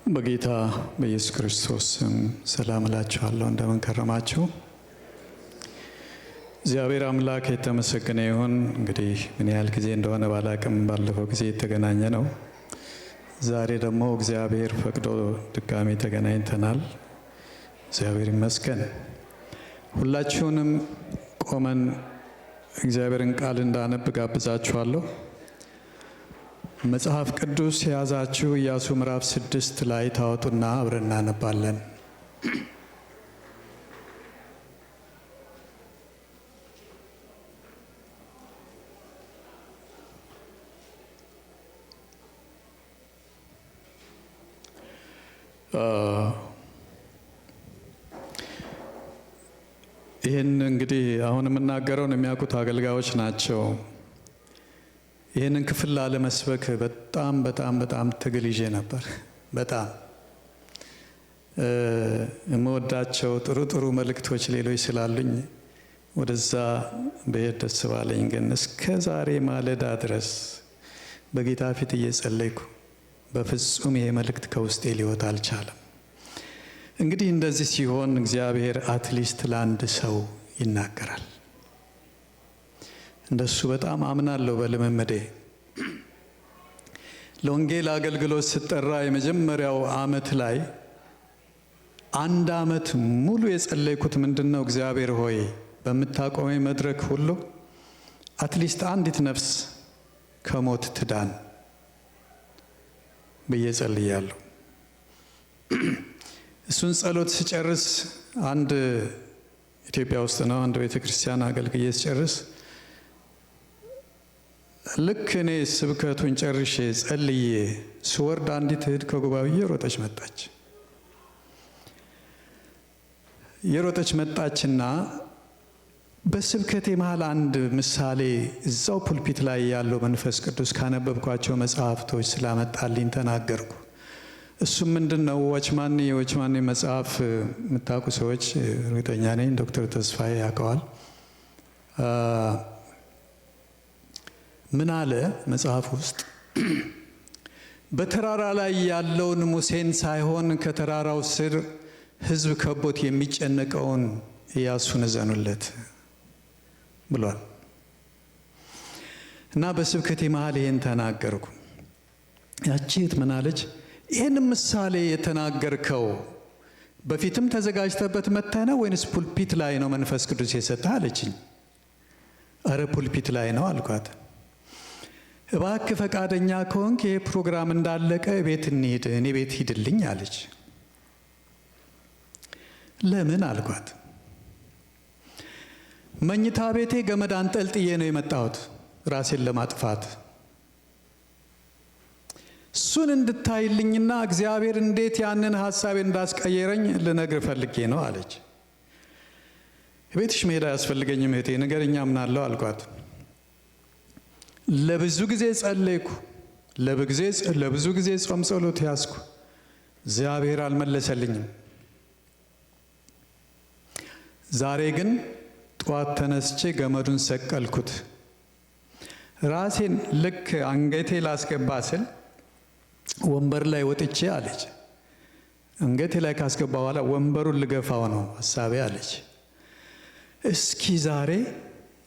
በጌታ በኢየሱስ ክርስቶስ ሰላም እላችኋለሁ። እንደምን ከረማችሁ? እግዚአብሔር አምላክ የተመሰገነ ይሁን። እንግዲህ ምን ያህል ጊዜ እንደሆነ ባላቅም ባለፈው ጊዜ የተገናኘ ነው። ዛሬ ደግሞ እግዚአብሔር ፈቅዶ ድጋሚ ተገናኝተናል። እግዚአብሔር ይመስገን። ሁላችሁንም ቆመን እግዚአብሔርን ቃል እንዳነብ ጋብዛችኋለሁ። መጽሐፍ ቅዱስ የያዛችሁ ኢያሱ ምዕራፍ 6 ላይ ታወጡና አብረን እናነባለን። ይህን እንግዲህ አሁን የምናገረውን የሚያውቁት አገልጋዮች ናቸው። ይህንን ክፍል ላለመስበክ በጣም ትግል ይዤ ነበር። በጣም የምወዳቸው ጥሩ መልእክቶች ሌሎች ስላሉኝ ወደዛ በሄድ ደስ ባለኝ፣ ግን እስከ ዛሬ ማለዳ ድረስ በጌታ ፊት እየጸለይኩ በፍጹም ይሄ መልእክት ከውስጤ ሊወጣ አልቻለም። እንግዲህ እንደዚህ ሲሆን እግዚአብሔር አትሊስት ለአንድ ሰው ይናገራል። እንደሱ በጣም አምናለሁ። በልምምዴ ለወንጌል አገልግሎት ስጠራ የመጀመሪያው ዓመት ላይ 1 ዓመት ሙሉ የጸለይኩት ምንድነው? እግዚአብሔር ሆይ በምታቆመኝ መድረክ ሁሉ አትሊስት አንዲት ነፍስ ከሞት ትዳን ብዬ ጸልያለሁ። እሱን ጸሎት ስጨርስ አንድ ኢትዮጵያ ውስጥ ነው አንድ ቤተክርስቲያን አገልግዬ ስጨርስ ልክ እኔ ስብከቱን ጨርሼ ጸልዬ ስወርድ አንዲት እህት ከጉባኤው የሮጠች መጣችና በስብከቴ መሃል አንድ ምሳሌ እዛው ፑልፒት ላይ ያለው መንፈስ ቅዱስ ካነበብኳቸው መጽሐፍቶች ስላመጣልኝ ተናገርኩ። እሱም ምንድነው? የወችማኔ መጽሐፍ የምታውቁ ሰዎች እርግጠኛ ነኝ ዶክተር ተስፋዬ ያውቀዋል። ምን አለ መጽሐፍ ውስጥ? በተራራ ላይ ያለውን ሙሴን ሳይሆን ከተራራው ስር ሕዝብ ከቦት የሚጨነቀውን ኢያሱን እዘኑለት ብሏል። እና በስብከቴ መሃል ይሄን ተናገርኩ። ያቺ እህት ምን አለች? ይህን ምሳሌ የተናገርከው በፊትም ተዘጋጅተበት መጥተህ ነው ወይንስ ፑልፒት ላይ ነው መንፈስ ቅዱስ የሰጠህ አለችኝ። አረ ፑልፒት ላይ ነው አልኳት። እባክህ ፈቃደኛ ከሆንክ ይሄ ፕሮግራም እንዳለቀ ቤት እንሂድ፣ እኔ ቤት ሂድልኝ አለች። ለምን አልኳት። መኝታ ቤቴ ገመድ አንጠልጥዬ ነው የመጣሁት ራሴን ለማጥፋት። እሱን እንድታይልኝና እግዚአብሔር እንዴት ያንን ሐሳቤን እንዳስቀየረኝ ልነግር ፈልጌ ነው አለች። ቤትሽ መሄድ አያስፈልገኝም እህቴ፣ ንገረኛ ምናለው አልኳት። ለብዙ ጊዜ ጸለይኩ፣ ለብዙ ጊዜ ጾም ጸሎት ያዝኩ። እግዚአብሔር አልመለሰልኝም። ዛሬ ግን ጠዋት ተነስቼ ገመዱን ሰቀልኩት። ራሴን ልክ አንገቴ ላስገባ ስል ወንበር ላይ ወጥቼ አለች። አንገቴ ላይ ካስገባ በኋላ ወንበሩን ልገፋው ነው ሐሳቤ አለች። እስኪ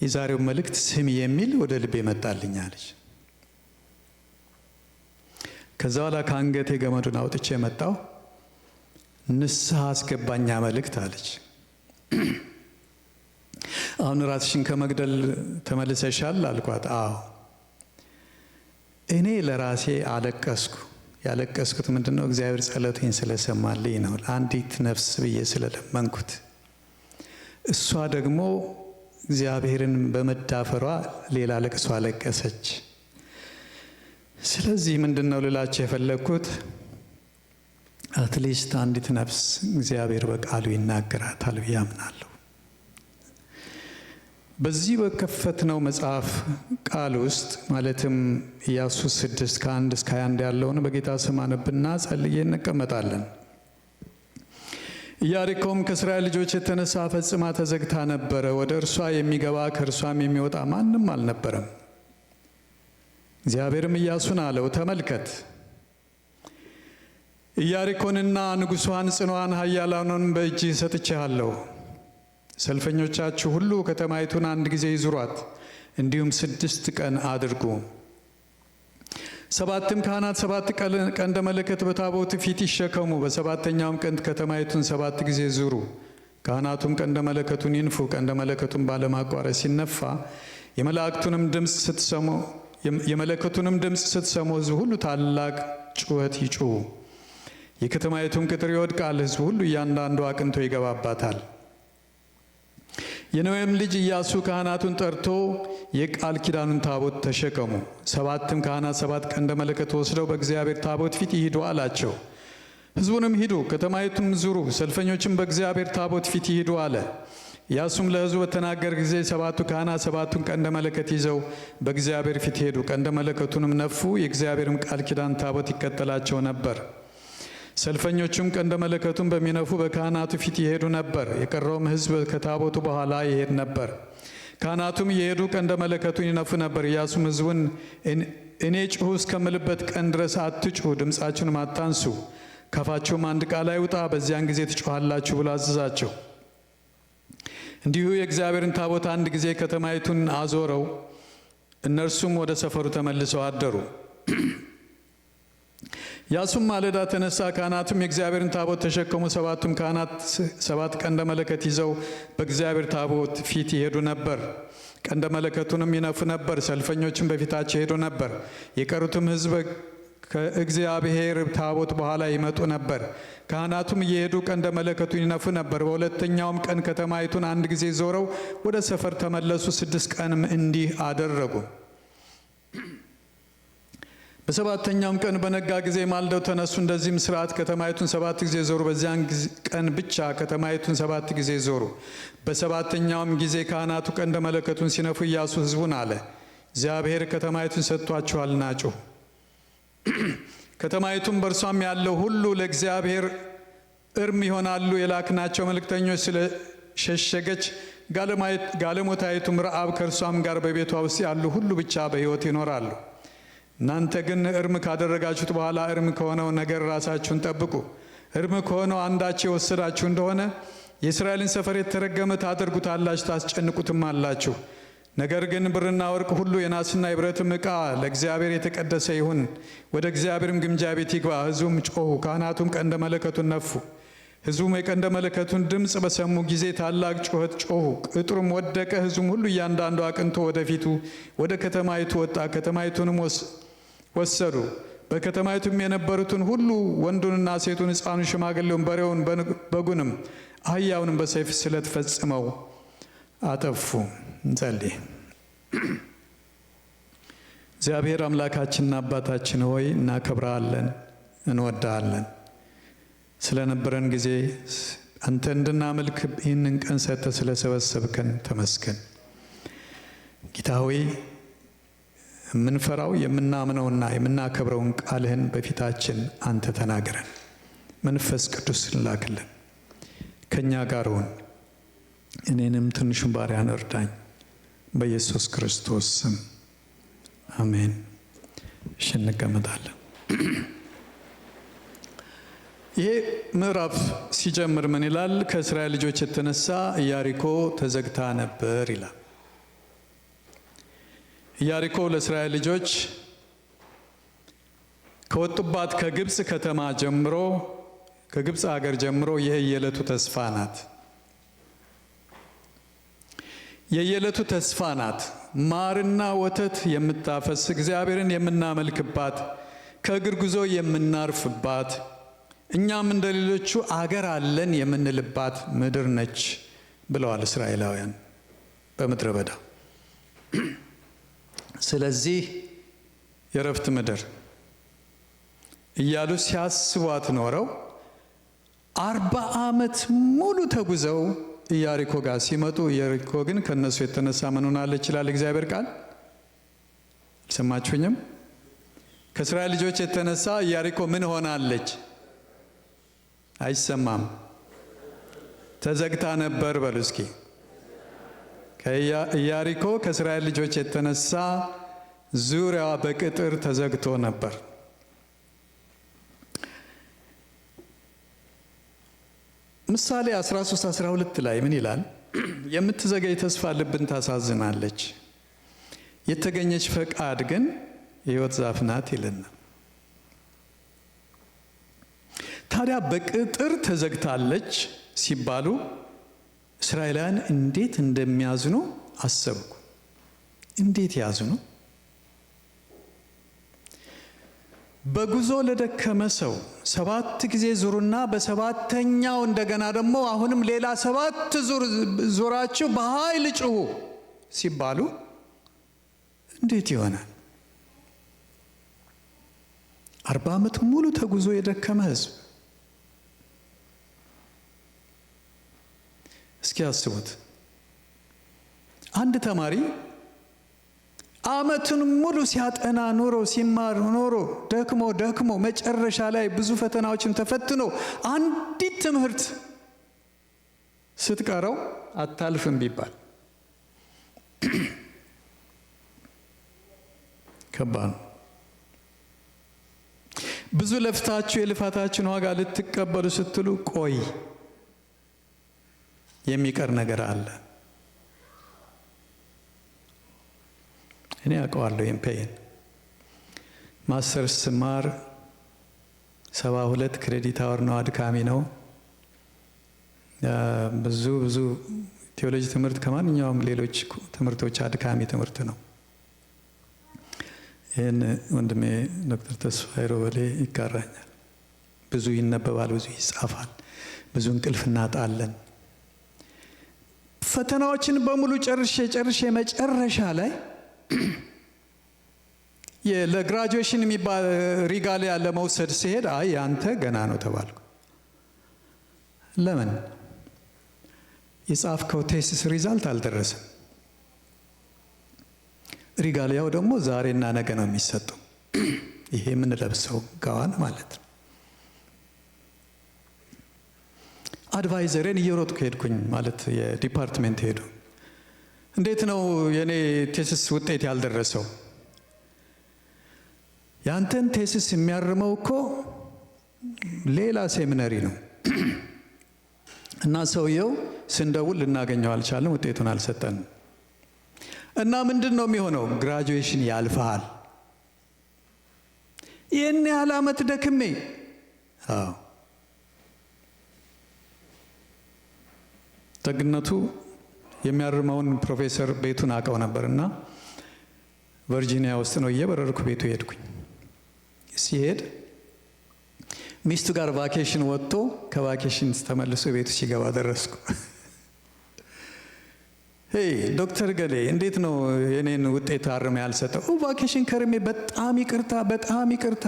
የዛሬው መልእክት ስሚ የሚል ወደ ልቤ መጣልኝ አለች። ከዛ በኋላ ከአንገቴ ገመዱን አውጥቼ መጣው። ንስሐ አስገባኛ መልእክት አለች። አሁን ራስሽን ከመግደል ተመልሰሻል አልኳት። አዎ። እኔ ለራሴ አለቀስኩ። ያለቀስኩት ምንድነው? እግዚአብሔር ጸሎቴን ስለሰማልኝ ነው፣ ለአንዲት ነፍስ ብዬ ስለለመንኩት። እሷ ደግሞ እግዚአብሔርን በመዳፈሯ ሌላ ለቅሶ አለቀሰች። ስለዚህ ምንድነው ልላችሁ የፈለግኩት? አትሊስት አንዲት ነፍስ እግዚአብሔር በቃሉ ይናገራታል ብዬ አምናለሁ። በዚህ በከፈትነው መጽሐፍ ቃል ውስጥ ማለትም ኢያሱ 6 ከ1 እስከ 21 ያለውን በጌታ ስም አነብና ጸልዬ እንቀመጣለን። ኢያሪኮም ከእስራኤል ልጆች የተነሳ ፈጽማ ተዘግታ ነበረ። ወደ እርሷ የሚገባ ከእርሷም የሚወጣ ማንም አልነበረም። እግዚአብሔርም ኢያሱን አለው፣ ተመልከት ኢያሪኮንና ንጉሷን ጽኑዓን ኃያላኑን በእጅህ ሰጥቼሃለሁ። ሰልፈኞቻችሁ ሁሉ ከተማይቱን አንድ ጊዜ ይዙሯት፣ እንዲሁም 6 ቀን አድርጉ። 7 ካህናት 7 ቀንደ መለከት በታቦቱ ፊት ይሸከሙ። በሰባተኛውም ቀን ከተማይቱን 7 ጊዜ ዙሩ። ካህናቱም ቀንደ መለከቱን ይንፉ። ቀንደ መለከቱን ባለማቋረጥ ሲነፋ የመለከቱንም ድምፅ ስትሰሙ ሕዝቡ ሁሉ ታላቅ ጩኸት ይጩሁ። የከተማይቱም ቅጥር ይወድቃል። ሕዝቡ ሁሉ እያንዳንዱ አቅንቶ ይገባባታል። የነዌም ልጅ ኢያሱ ካህናቱን ጠርቶ የቃል ኪዳኑን ታቦት ተሸከሙ። 7 ካህናት 7 ቀንደ መለከት ወስደው በእግዚአብሔር ታቦት ፊት ይሂዱ አላቸው። ሕዝቡንም ሂዱ፣ ከተማይቱን ዙሩ፣ ሰልፈኞችም በእግዚአብሔር ታቦት ፊት ይሂዱ አለ። ኢያሱም ለሕዝቡ በተናገረ ጊዜ 7ቱ ካህናት 7ቱን ቀንደ መለከት ይዘው በእግዚአብሔር ፊት ሄዱ። ቀንደ መለከቱንም ነፉ። የእግዚአብሔርም ቃል ኪዳን ታቦት ይከተላቸው ነበር። ሰልፈኞቹም ቀንደ መለከቱን በሚነፉ በካህናቱ ፊት ይሄዱ ነበር። የቀረውም ሕዝብ ከታቦቱ በኋላ ይሄድ ነበር። ካህናቱም እየሄዱ ቀንደ መለከቱን ይነፉ ነበር። ኢያሱም ሕዝቡን እኔ ጩኹ እስከምልበት ቀን ድረስ አትጩኹ፣ ድምፃችሁንም አታንሱ፣ ካፋችሁም አንድ ቃል አይውጣ፣ በዚያን ጊዜ ትጮኻላችሁ ብሎ አዘዛቸው። እንዲሁ የእግዚአብሔርን ታቦት አንድ ጊዜ ከተማይቱን አዞረው። እነርሱም ወደ ሰፈሩ ተመልሰው አደሩ። ኢያሱም ማለዳ ተነሳ። ካህናቱም የእግዚአብሔርን ታቦት ተሸከሙ። 7ቱም ካህናት 7 ቀንደ መለከት ይዘው በእግዚአብሔር ታቦት ፊት ይሄዱ ነበር። ቀንደ መለከቱንም ይነፉ ነበር። ሰልፈኞችም በፊታቸው ይሄዱ ነበር። የቀሩትም ሕዝብ ከእግዚአብሔር ታቦት በኋላ ይመጡ ነበር። ካህናቱም እየሄዱ ቀንደ መለከቱን ይነፉ ነበር። በሁለተኛውም ቀን ከተማይቱን አንድ ጊዜ ዞረው ወደ ሰፈር ተመለሱ። 6 ቀንም እንዲህ አደረጉ። በሰባተኛውም ቀን በነጋ ጊዜ ማልደው ተነሱ። እንደዚህም ሥርዓት ከተማይቱን 7 ጊዜ ዞሩ። በዚያን ቀን ብቻ ከተማይቱን 7 ጊዜ ዞሩ። በሰባተኛውም ጊዜ ካህናቱ ቀንደ መለከቱን ሲነፉ ኢያሱ ሕዝቡን አለ፣ እግዚአብሔር ከተማይቱን ሰጥቷችኋልና ጩኹ። ከተማይቱም በእርሷም ያለው ሁሉ ለእግዚአብሔር እርም ይሆናሉ። የላክናቸው መልእክተኞች ስለ ሸሸገች ጋለሞታይቱም ረዓብ ከእርሷም ጋር በቤቷ ውስጥ ያሉ ሁሉ ብቻ በሕይወት ይኖራሉ። እናንተ ግን እርም ካደረጋችሁት በኋላ እርም ከሆነው ነገር ራሳችሁን ጠብቁ። እርም ከሆነው አንዳች የወሰዳችሁ እንደሆነ የእስራኤልን ሰፈር የተረገመ ታደርጉታላችሁ፣ ታስጨንቁትም አላችሁ። ነገር ግን ብርና ወርቅ ሁሉ የናስና የብረትም ዕቃ ለእግዚአብሔር የተቀደሰ ይሁን፣ ወደ እግዚአብሔርም ግምጃ ቤት ይግባ። ሕዝቡም ጮኹ፣ ካህናቱም ቀንደ መለከቱን ነፉ። ሕዝቡም የቀንደ መለከቱን ድምፅ በሰሙ ጊዜ ታላቅ ጩኸት ጮኹ፣ ቅጥሩም ወደቀ። ሕዝቡም ሁሉ እያንዳንዱ አቅንቶ ወደፊቱ ወደ ከተማይቱ ወጣ። ከተማይቱንም ወሰዱ። በከተማይቱም የነበሩትን ሁሉ ወንዱንና ሴቱን፣ ሕፃኑን፣ ሽማግሌውን፣ በሬውን፣ በጉንም አህያውንም በሰይፍ ስለት ፈጽመው አጠፉ። እንጸልይ። እግዚአብሔር አምላካችንና አባታችን ሆይ እናከብረሃለን፣ እንወዳሃለን። ስለነበረን ጊዜ አንተ እንድናመልክ ይህንን ቀን ሰጥተህ ስለሰበሰብከን ተመስገን። ጌታ ሆይ የምንፈራው የምናምነውና የምናከብረውን ቃልህን በፊታችን አንተ ተናገረን። መንፈስ ቅዱስ ላክልን፣ ከእኛ ጋር ሁን። እኔንም ትንሹን ባሪያን እርዳኝ፣ በኢየሱስ ክርስቶስ ስም አሜን። እሺ፣ እንቀመጣለን። ይሄ ምዕራፍ ሲጀምር ምን ይላል? ከእስራኤል ልጆች የተነሳ ኢያሪኮ ተዘግታ ነበር ይላል። ኢያሪኮ ለእስራኤል ልጆች ከወጡባት ከግብፅ ከተማ ጀምሮ ከግብፅ ሀገር ጀምሮ ይህ የዕለቱ ተስፋ ናት። የየዕለቱ ተስፋ ናት። ማርና ወተት የምታፈስ እግዚአብሔርን የምናመልክባት ከእግር ጉዞ የምናርፍባት እኛም እንደ ሌሎቹ አገር አለን የምንልባት ምድር ነች ብለዋል እስራኤላውያን በምድረ በዳ። ስለዚህ የረፍት ምድር እያሉ ሲያስቧት ኖረው 40 ዓመት ሙሉ ተጉዘው ኢያሪኮ ጋር ሲመጡ ኢያሪኮ ግን ከነሱ የተነሳ ምን ሆናለች ይላል እግዚአብሔር ቃል። አልሰማችሁኝም? ከእስራኤል ልጆች የተነሳ ኢያሪኮ ምን ሆናለች? አይሰማም። ተዘግታ ነበር በሉ እስኪ። ኢያሪኮ ከእስራኤል ልጆች የተነሳ ዙሪያዋ በቅጥር ተዘግቶ ነበር። ምሳሌ 13:12 ላይ ምን ይላል? የምትዘገይ ተስፋ ልብን ታሳዝናለች፣ የተገኘች ፈቃድ ግን የሕይወት ዛፍ ናት ይልና። ታዲያ በቅጥር ተዘግታለች ሲባሉ እስራኤላውያን እንዴት እንደሚያዝኑ አሰብኩ። እንዴት ያዝኑ? በጉዞ ለደከመ ሰው 7 ጊዜ ዙሩና በሰባተኛው እንደገና ደግሞ አሁንም ሌላ 7 ዙር ዞራችሁ በኃይል ጩሁ ሲባሉ እንዴት ይሆናል? 40 ዓመት ሙሉ ተጉዞ የደከመ ሕዝብ እስኪ አስቡት። አንድ ተማሪ ዓመቱን ሙሉ ሲያጠና ኖሮ ሲማር ኖሮ ደክሞ መጨረሻ ላይ ብዙ ፈተናዎችን ተፈትኖ አንዲት ትምህርት ስትቀረው አታልፍም ቢባል ከባድ ነው። ብዙ ለፍታችሁ የልፋታችሁን ዋጋ ልትቀበሉ ስትሉ ቆይ የሚቀር ነገር አለ። እኔ አውቀዋለሁ። ፔን ማስተርስ ስማር 72 ክሬዲት አወር ነው። አድካሚ ነው። ብዙ ቴዎሎጂ ትምህርት ከማንኛውም ሌሎች ትምህርቶች አድካሚ ትምህርት ነው። ይህን ወንድሜ ዶክተር ተስፋዬ ሮበሌ ይጋራኛል። ብዙ ይነበባል፣ ብዙ ይጻፋል፣ ብዙ እንቅልፍ እናጣለን። ፈተናዎችን በሙሉ ጨርሼ መጨረሻ ላይ ለግራጁዌሽን የሚባል ሪጋሊያ ለመውሰድ ሲሄድ አይ አንተ ገና ነው ተባልኩ። ለምን? የጻፍከው ቴሲስ ሪዛልት አልደረሰም። ሪጋሊያው ደግሞ ዛሬና ነገ ነው የሚሰጠው። ይሄ የምንለብሰው ጋዋን ማለት ነው። አድቫይዘሬን እየሮጥኩ ሄድኩኝ ማለት የዲፓርትሜንት ሄዱ። እንዴት ነው የኔ ቴሲስ ውጤት ያልደረሰው? ያንተን ቴሲስ የሚያርመው እኮ ሌላ ሴሚነሪ ነው እና ሰውየው ስንደውል ልናገኘው አልቻለም፣ ውጤቱን አልሰጠንም። እና ምንድን ነው የሚሆነው? ግራጁዌሽን ያልፋል። ይህን ያህል ዓመት ደክሜ ደግነቱ የሚያርመውን ፕሮፌሰር ቤቱን አውቀው ነበርና ቨርጂኒያ ውስጥ ነው። እየበረርኩ ቤቱ ሄድኩኝ። ሲሄድ ሚስቱ ጋር ቫኬሽን ወጥቶ ከቫኬሽን ተመልሶ ቤቱ ሲገባ ደረስኩ። ሄይ ዶክተር ገሌ እንዴት ነው የኔን ውጤት አርሜ ያልሰጠው? ቫኬሽን ከርሜ በጣም ይቅርታ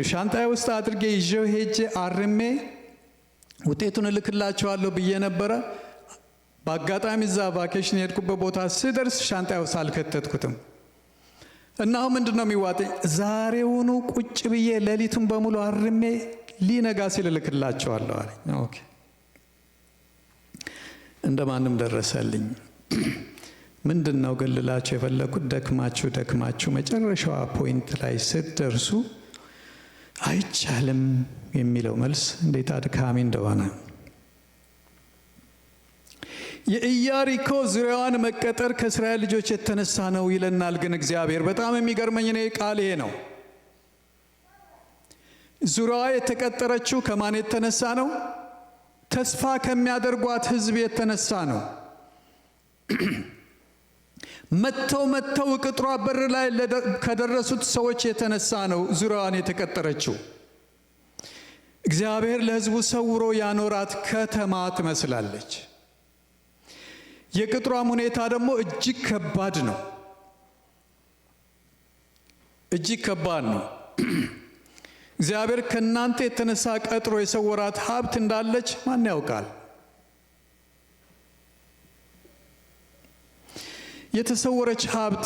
ሻንጣዬ ውስጥ አድርጌ ይዤው ሄጄ አርሜ ውጤቱን እልክላቸዋለሁ ብዬ ነበረ። በአጋጣሚ እዛ ቫኬሽን የሄድኩበት ቦታ ስደርስ ሻንጣዬ ውስጥ አልከተትኩትም። እና አሁን ምንድን ነው የሚዋጠኝ? ዛሬውኑ ቁጭ ብዬ ሌሊቱን በሙሉ አርሜ ሊነጋ ሲል እልክላቸዋለሁ አለኝ። ኦኬ እንደማንም ደረሰልኝ። ምንድን ነው ግን ልላችሁ የፈለኩት ደክማችሁ መጨረሻዋ ፖይንት ላይ ስትደርሱ አይቻልም የሚለው መልስ እንዴት አድካሚ እንደሆነ። የኢያሪኮ ዙሪያዋን መቀጠር ከእስራኤል ልጆች የተነሳ ነው ይለናል። ግን እግዚአብሔር በጣም የሚገርመኝ እኔ ቃል ይሄ ነው። ዙሪያዋ የተቀጠረችው ከማን የተነሳ ነው? ተስፋ ከሚያደርጓት ሕዝብ የተነሳ ነው። መተው ቅጥሯ በር ላይ ከደረሱት ሰዎች የተነሳ ነው ዙሪያዋን የተቀጠረችው። እግዚአብሔር ለሕዝቡ ሰውሮ ያኖራት ከተማ ትመስላለች። የቅጥሯም ሁኔታ ደግሞ እጅግ ከባድ ነው። እግዚአብሔር ከእናንተ የተነሳ ቀጥሮ የሰወራት ሀብት እንዳለች ማን ያውቃል? የተሰወረች ሀብት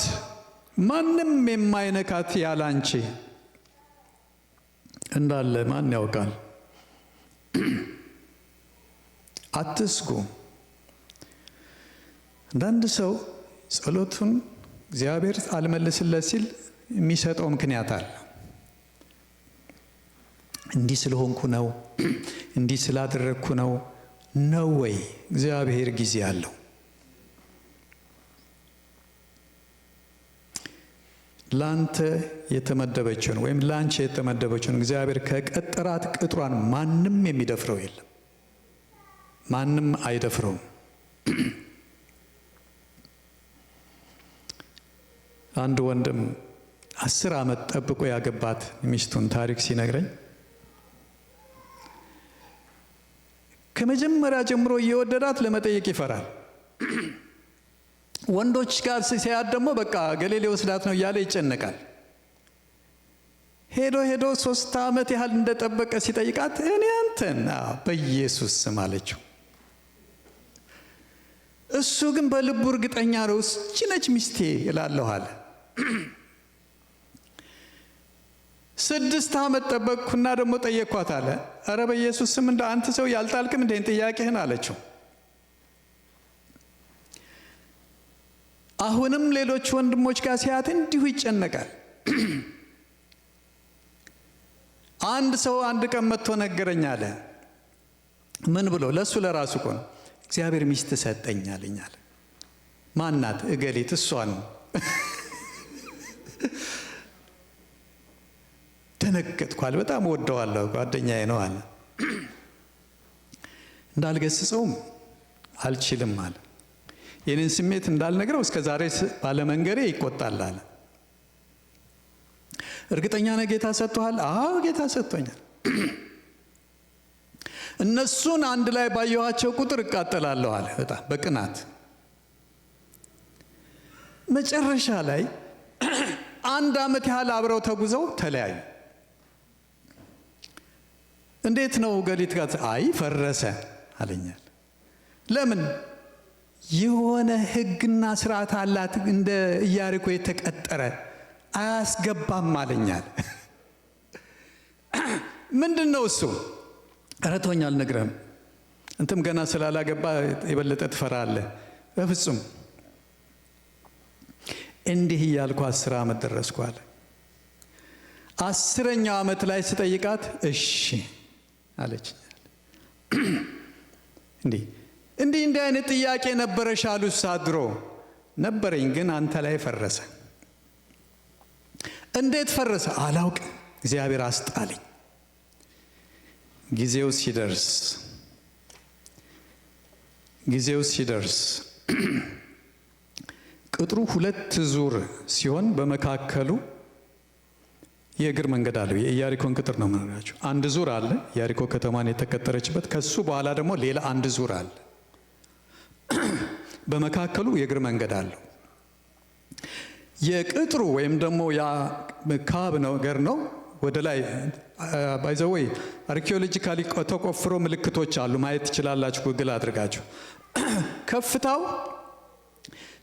ማንም የማይነካት ያላንቺ እንዳለ ማን ያውቃል? አትስጉ። አንዳንድ ሰው ጸሎቱን እግዚአብሔር አልመልስለት ሲል የሚሰጠው ምክንያት አለ። እንዲህ ስለሆንኩ ነው፣ እንዲህ ስላደረግኩ ነው ወይ? እግዚአብሔር ጊዜ አለው። ላንተ የተመደበችውን ወይም ላንቺ የተመደበችውን እግዚአብሔር ከቀጠራት ቅጥሯን ማንም የሚደፍረው የለም። ማንም አይደፍረውም። አንድ ወንድም 10 ዓመት ጠብቆ ያገባት ሚስቱን ታሪክ ሲነግረኝ ከመጀመሪያ ጀምሮ እየወደዳት ለመጠየቅ ይፈራል። ወንዶች ጋር ሲያድ ደግሞ በቃ ገሌሌ ወስዳት ነው እያለ ይጨነቃል። ሄዶ 3 ዓመት ያህል እንደጠበቀ ሲጠይቃት እኔ አንተን በኢየሱስ ስም አለችው። እሱ ግን በልቡ እርግጠኛ ነው፣ እቺ ነች ሚስቴ እላለሁ አለ። 6 ዓመት ጠበቅኩና ደግሞ ጠየቅኳት አለ። ኧረ በኢየሱስ ስም እንደ አንተ ሰው ያልጣልክም እንደ ጥያቄህን አለችው። አሁንም ሌሎች ወንድሞች ጋር ሲያት እንዲሁ ይጨነቃል። አንድ ሰው አንድ ቀን መጥቶ ነገረኝ አለ። ምን ብሎ? ለሱ ለራሱ እኮ ነው። እግዚአብሔር ሚስት ሰጠኛልኝ አለ። ማናት? እገሊት። እሷን ተነገጥኳል። በጣም ወደዋለሁ፣ ጓደኛዬ ነው አለ። እንዳልገስጸውም አልችልም አለ። የኔን ስሜት እንዳልነግረው እስከ ዛሬ ባለመንገሬ ይቆጣል አለ። እርግጠኛ ነህ ጌታ ሰጥቶሃል? አዎ ጌታ ሰጥቶኛል። እነሱን አንድ ላይ ባየኋቸው ቁጥር እቃጠላለሁ አለ፣ በጣም በቅናት። መጨረሻ ላይ 1 ዓመት ያህል አብረው ተጉዘው ተለያዩ። እንዴት ነው ገሊት ጋር? አይ ፈረሰ አለኛል። ለምን? የሆነ ሕግና ስርዓት አላት እንደ ኢያሪኮ የተቀጠረ አያስገባም አለኛል። ምንድነው እሱ? እረቶኛ አልነግረም። እንትም ገና ስላላገባ የበለጠ ትፈራለህ። በፍጹም እንዲህ እያልኩ 10 ዓመት ደረስኩ አለ። 10ኛው ዓመት ላይ ስጠይቃት እሺ አለችኛል። እንዲህ አይነት ጥያቄ ነበረሽ አሉት። ሳድሮ ነበረኝ፣ ግን አንተ ላይ ፈረሰ። እንዴት ፈረሰ? አላውቅም፣ እግዚአብሔር አስጣለኝ። ጊዜው ሲደርስ ቅጥሩ 2 ዙር ሲሆን በመካከሉ የእግር መንገድ አለው። የኢያሪኮን ቅጥር ነው የምነግራችሁ። 1 ዙር አለ፣ ኢያሪኮ ከተማን የተቀጠረችበት። ከሱ በኋላ ደግሞ ሌላ 1 ዙር አለ። በመካከሉ የእግር መንገድ አለው። የቅጥሩ ወይም ደግሞ ያ ካብ ነገር ነው ወደ ላይ ባይዘወይ አርኪኦሎጂካሊ ተቆፍሮ ምልክቶች አሉ፣ ማየት ትችላላችሁ ጉግል አድርጋችሁ። ከፍታው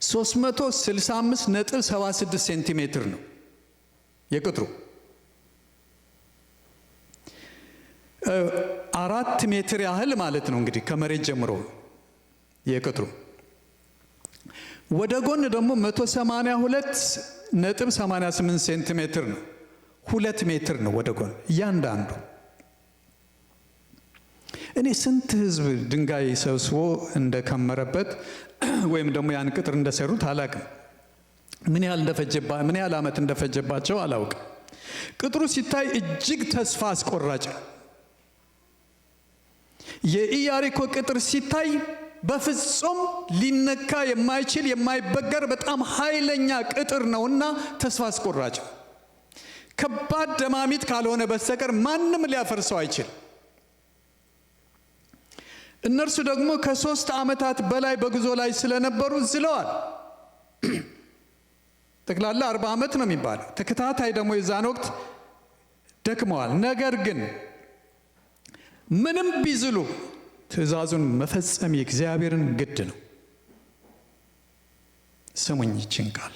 365.76 ሴንቲሜትር ነው የቅጥሩ። 4 ሜትር ያህል ማለት ነው እንግዲህ ከመሬት ጀምሮ የቅጥሩ። ወደ ጎን ደግሞ 182.88 ሴንቲሜትር ነው። 2 ሜትር ነው ወደ ጎን እያንዳንዱ። እኔ ስንት ህዝብ ድንጋይ ሰብስቦ እንደከመረበት ወይም ደግሞ ያን ቅጥር እንደሰሩት አላውቅም። ምን ያህል ዓመት እንደፈጀባቸው አላውቅም። ቅጥሩ ሲታይ እጅግ ተስፋ አስቆራጭ ነው። የኢያሪኮ ቅጥር ሲታይ በፍጹም ሊነካ የማይችል የማይበገር በጣም ኃይለኛ ቅጥር ነውና ተስፋ አስቆራጭ። ከባድ ደማሚት ካልሆነ በስተቀር ማንም ሊያፈርሰው አይችል። እነርሱ ደግሞ ከ3 ዓመታት በላይ በጉዞ ላይ ስለነበሩ ዝለዋል። ጠቅላላ 40 ዓመት ነው የሚባለው። ተከታታይ ደግሞ የዛን ወቅት ደክመዋል። ነገር ግን ምንም ቢዝሉ ትእዛዙን መፈጸም የእግዚአብሔርን ግድ ነው። ስሙኝ ይችን ቃል።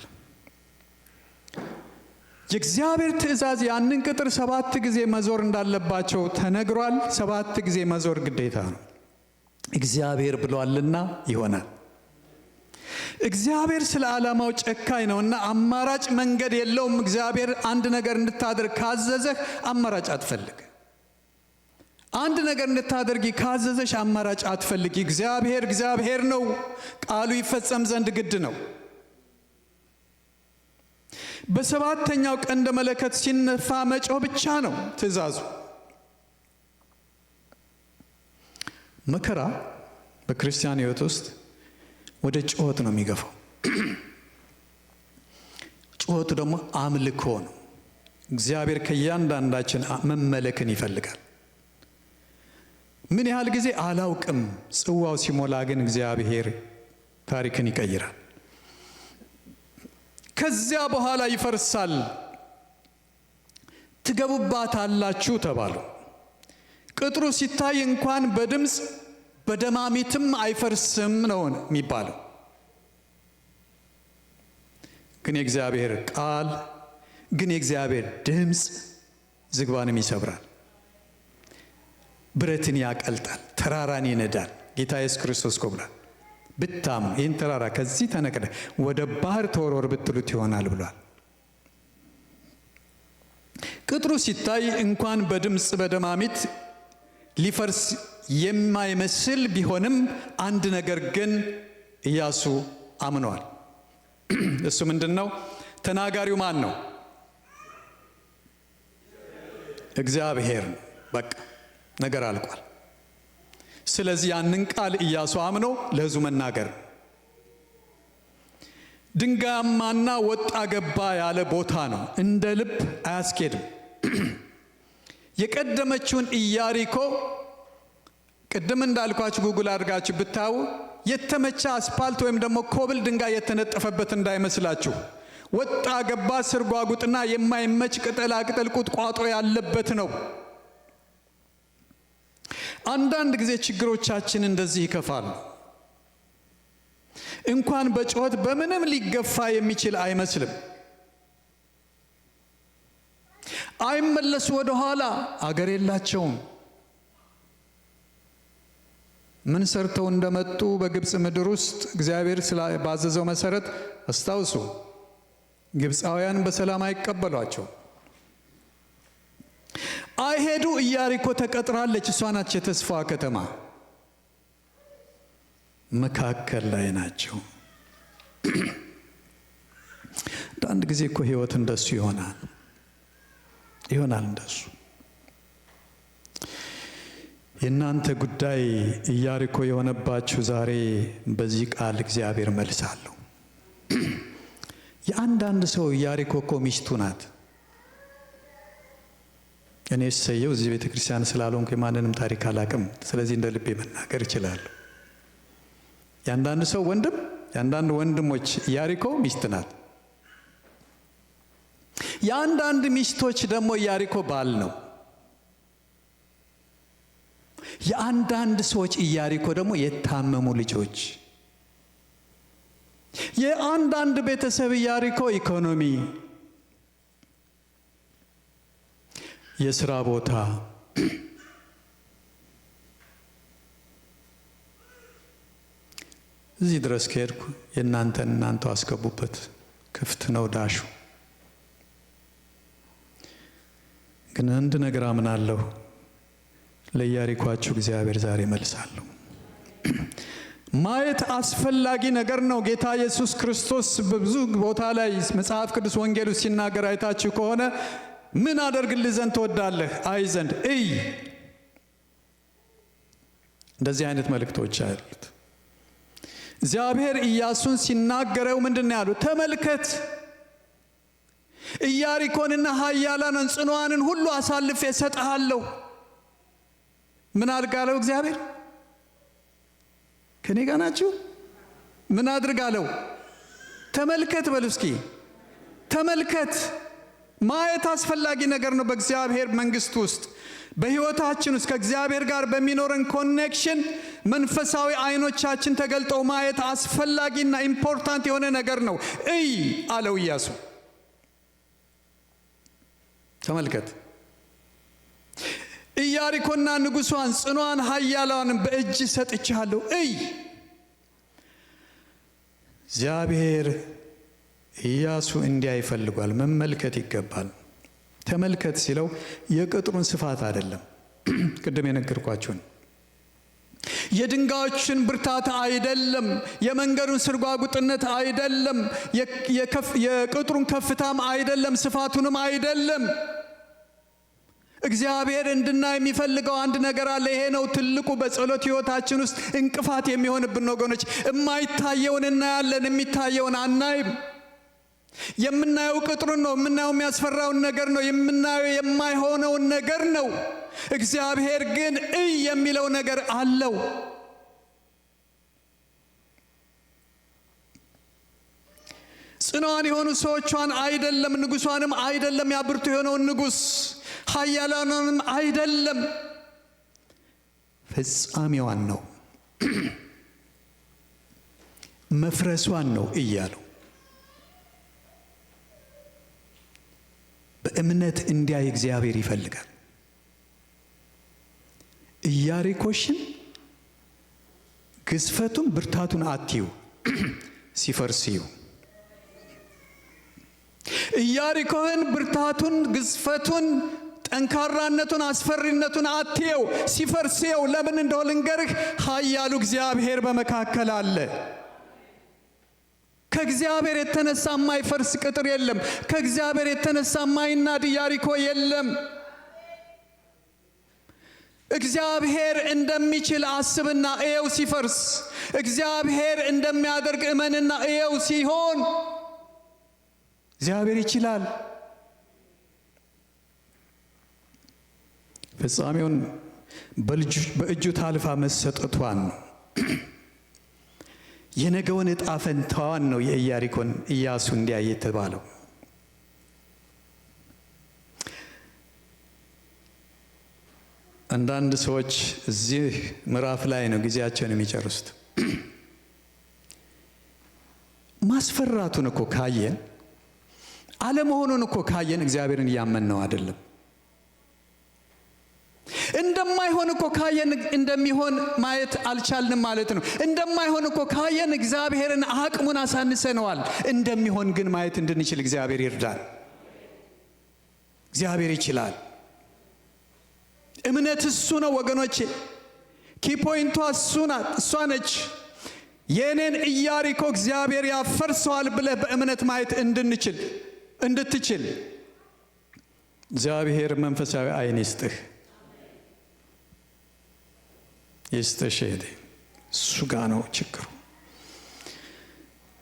የእግዚአብሔር ትእዛዝ ያንን ቅጥር 7 ጊዜ መዞር እንዳለባቸው ተነግሯል። 7 ጊዜ መዞር ግዴታ ነው። እግዚአብሔር ብሏልና ይሆናል። እግዚአብሔር ስለ ዓላማው ጨካኝ ነውና አማራጭ መንገድ የለውም። እግዚአብሔር አንድ ነገር እንድታደርግ ካዘዘህ አማራጭ አትፈልግ። አንድ ነገር እንድታደርጊ ካዘዘሽ አማራጭ አትፈልጊ። እግዚአብሔር ነው። ቃሉ ይፈጸም ዘንድ ግድ ነው። በሰባተኛው ቀንደ መለከት ሲነፋ መጮህ ብቻ ነው ትእዛዙ። መከራ በክርስቲያን ሕይወት ውስጥ ወደ ጩኸት ነው የሚገፋው። ጩኸቱ ደግሞ አምልኮ ነው። እግዚአብሔር ከእያንዳንዳችን መመለክን ይፈልጋል። ምን ያህል ጊዜ አላውቅም። ጽዋው ሲሞላ ግን እግዚአብሔር ታሪክን ይቀይራል። ከዚያ በኋላ ይፈርሳል። ትገቡባታላችሁ ተባሉ። ቅጥሩ ሲታይ እንኳን በድምፅ በደማሚትም አይፈርስም ነው የሚባለው። ግን የእግዚአብሔር ቃል ግን የእግዚአብሔር ድምፅ ዝግባንም ይሰብራል፣ ብረትን ያቀልጣል፣ ተራራን ይነዳል። ጌታ ኢየሱስ ክርስቶስ ኮብሏል። ብታምኑ ይህን ተራራ ከዚህ ተነቅለ ወደ ባህር ተወርወር ብትሉት ይሆናል ብሏል። ቅጥሩ ሲታይ እንኳን በድምፅ በደማሚት ሊፈርስ የማይመስል ቢሆንም አንድ ነገር ግን ኢያሱ አምኗል። እሱ ምንድነው? ተናጋሪው ማን ነው? እግዚአብሔር ነው። በቃ ነገር አልቋል። ስለዚህ ያንን ቃል ኢያሱ አምኖ ለሕዝቡ መናገር። ድንጋያማና ወጣ ገባ ያለ ቦታ ነው። እንደ ልብ አያስኬድም። የቀደመችውን ኢያሪኮ ቅድም እንዳልኳችሁ ጉግል አድርጋችሁ ብታዩ የተመቻ አስፓልት ወይም ደግሞ ኮብል ድንጋይ የተነጠፈበት እንዳይመስላችሁ። ወጣ ገባ ስርጓጉጥና የማይመች ቅጠላ ቅጠል ቁጥቋጦ ያለበት ነው። አንዳንድ ጊዜ ችግሮቻችን እንደዚህ ይከፋሉ። እንኳን በጩኸት በምንም ሊገፋ የሚችል አይመስልም። አይመለሱ ወደ ኋላ። አገር የላቸውም። ምን ሰርተው እንደመጡ በግብፅ ምድር ውስጥ እግዚአብሔር ባዘዘው መሰረት አስታውሱ። ግብፃውያን በሰላም አይቀበሏቸው። አይሄዱ። ኢያሪኮ ተቀጥራለች። እሷ ናች የተስፋ ከተማ። መካከል ላይ ናቸው። አንድ ጊዜ እኮ ህይወት እንደሱ ይሆናል እንደሱ። የእናንተ ጉዳይ ኢያሪኮ የሆነባችሁ ዛሬ በዚህ ቃል እግዚአብሔር መልስ አለው። የአንዳንድ ሰው ኢያሪኮ እኮ ሚስቱ ናት። እኔ ሰየው እዚህ ቤተ ክርስቲያን ስላልሆንኩ የማንንም ታሪክ አላቅም። ስለዚህ እንደ ልቤ መናገር እችላለሁ። የአንዳንድ ሰው ወንድም፣ የአንዳንድ ወንድሞች ኢያሪኮ ሚስት ናት። የአንዳንድ ሚስቶች ደግሞ ኢያሪኮ ባል ነው። የአንዳንድ ሰዎች ኢያሪኮ ደግሞ የታመሙ ልጆች። የአንዳንድ ቤተሰብ ኢያሪኮ ኢኮኖሚ፣ የሥራ ቦታ። እዚህ ድረስ ከሄድኩ እናንተው አስገቡበት፣ ክፍት ነው ዳሹ። ግን አንድ ነገር አምናለሁ፣ ለኢያሪኳችሁ እግዚአብሔር ዛሬ መልሳለሁ። ማየት አስፈላጊ ነገር ነው። ጌታ ኢየሱስ ክርስቶስ በብዙ ቦታ ላይ መጽሐፍ ቅዱስ ወንጌሉ ሲናገር አይታችሁ ከሆነ ምን አደርግልህ ዘንድ ትወዳለህ? አይ ዘንድ እይ። እንደዚህ አይነት መልእክቶች አሉት። እግዚአብሔር ኢያሱን ሲናገረው ምንድን ነው ያሉት? ተመልከት፣ ኢያሪኮንና ኃያላንን ጽኑዓንን ሁሉ አሳልፌ እሰጥሃለሁ። ምን አድርጋለው? እግዚአብሔር ከኔ ጋር ናችሁ? ምን አድርጋለው? ተመልከት በሉ እስኪ። ተመልከት። ማየት አስፈላጊ ነገር ነው። በእግዚአብሔር መንግስት ውስጥ በህይወታችን ውስጥ ከእግዚአብሔር ጋር በሚኖረን ኮኔክሽን መንፈሳዊ አይኖቻችን ተገልጠው ማየት አስፈላጊና ኢምፖርታንት የሆነ ነገር ነው። እይ አለው ኢያሱ። ተመልከት፣ ኢያሪኮና ንጉሷን ጽኑዓን ኃያላንን በእጅ ሰጥቻለሁ። እይ። እግዚአብሔር ኢያሱ እንዲያይ ይፈልጋል። መመልከት ይገባል። ተመልከት ሲለው የቅጥሩን ስፋት አይደለም፣ ቅድም የነገርኳችሁን። የድንጋዮችን ብርታት አይደለም፣ የመንገዱን ስርጓጉጥነት አይደለም፣ የቅጥሩን ከፍታም አይደለም፣ ስፋቱንም አይደለም። እግዚአብሔር እንድናይ የሚፈልገው አንድ ነገር አለ። ይሄ ነው ትልቁ በጸሎት ሕይወታችን ውስጥ እንቅፋት የሚሆንብን ወገኖች። የማይታየውን እናያለን፣ የሚታየውን አናይም። የምናየው ቅጥሩን ነው፣ የምናየው የሚያስፈራውን ነገር ነው፣ የምናየው የማይሆነውን ነገር ነው። እግዚአብሔር ግን የሚለው ነገር አለው። ጽኗን የሆኑ ሰዎቿን አይደለም፣ ንጉሷንም አይደለም፣ ያብርቱ የሆነውን ንጉሥ ኃያላኑንም አይደለም፣ ፍጻሜዋን ነው፣ መፍረሷን ነው እያለው በእምነት እንዲያይ እግዚአብሔር ይፈልጋል። ኢያሪኮሽን ግዝፈቱን ብርታቱን አትዩ፣ ሲፈርስዩ። ኢያሪኮን ብርታቱን ግዝፈቱን ጠንካራነቱን አስፈሪነቱን አትየው፣ ሲፈርስየው። ለምን እንደሆነ ልንገርህ፣ ኃያሉ እግዚአብሔር በመካከል አለ። ከእግዚአብሔር የተነሳ የማይፈርስ ቅጥር የለም። ከእግዚአብሔር የተነሳ የማይናድ ኢያሪኮ የለም። እግዚአብሔር እንደሚችል አስብና እየው ሲፈርስ፣ እግዚአብሔር እንደሚያደርግ እመንና እየው ሲሆን። እግዚአብሔር ይችላል። ፍጻሜውን በእጁ ታልፋ መሰጠቷን ነው። የነገውን ዕጣ ፈንታዋን ነው የኢያሪኮን ኢያሱ እንዲያይ የተባለው። አንዳንድ ሰዎች እዚህ ምዕራፍ ላይ ነው ጊዜያቸውን የሚጨርሱት። ማስፈራቱን እኮ ካየን፣ አለመሆኑን እኮ ካየን እግዚአብሔርን እያመን ነው አይደለም። እንደማይሆን እኮ ካየን እንደሚሆን ማየት አልቻልንም ማለት ነው። እንደማይሆን እኮ ካየን እግዚአብሔርን አቅሙን አሳንሰነዋል። እንደሚሆን ግን ማየት እንድንችል እግዚአብሔር ይርዳል። እግዚአብሔር ይችላል። እምነት እሱ ነው ወገኖቼ። ኪፖይንቷ እሷ ነች። የኔን ኢያሪኮ እግዚአብሔር ያፈርሰዋል ብለህ በእምነት ማየት እንድትችል እግዚአብሔር መንፈሳዊ አይን ይስጥህ። ይስተሸደ እሱ ጋ ነው ችግሩ።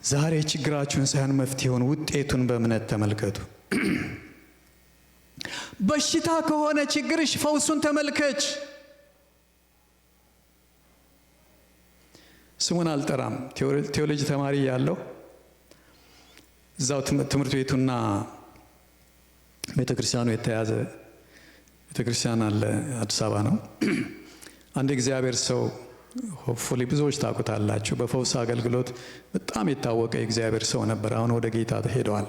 ዛሬ ችግራችሁን ሳይሆን መፍትሄውን ውጤቱን በእምነት ተመልከቱ። በሽታ ከሆነ ችግርሽ ፈውሱን ተመልከች። ስሙን አልጠራም። ቴዎሎጂ ተማሪ ያለው እዛው ትምህርት ቤቱና ቤተክርስቲያኑ የተያዘ ቤተክርስቲያን አለ፣ አዲስ አበባ ነው። አንድ እግዚአብሔር ሰው ሆፕፉሊ ብዙዎች ታውቁታላችሁ፣ በፈውስ አገልግሎት በጣም የታወቀ የእግዚአብሔር ሰው ነበር። አሁን ወደ ጌታ ሄደዋል።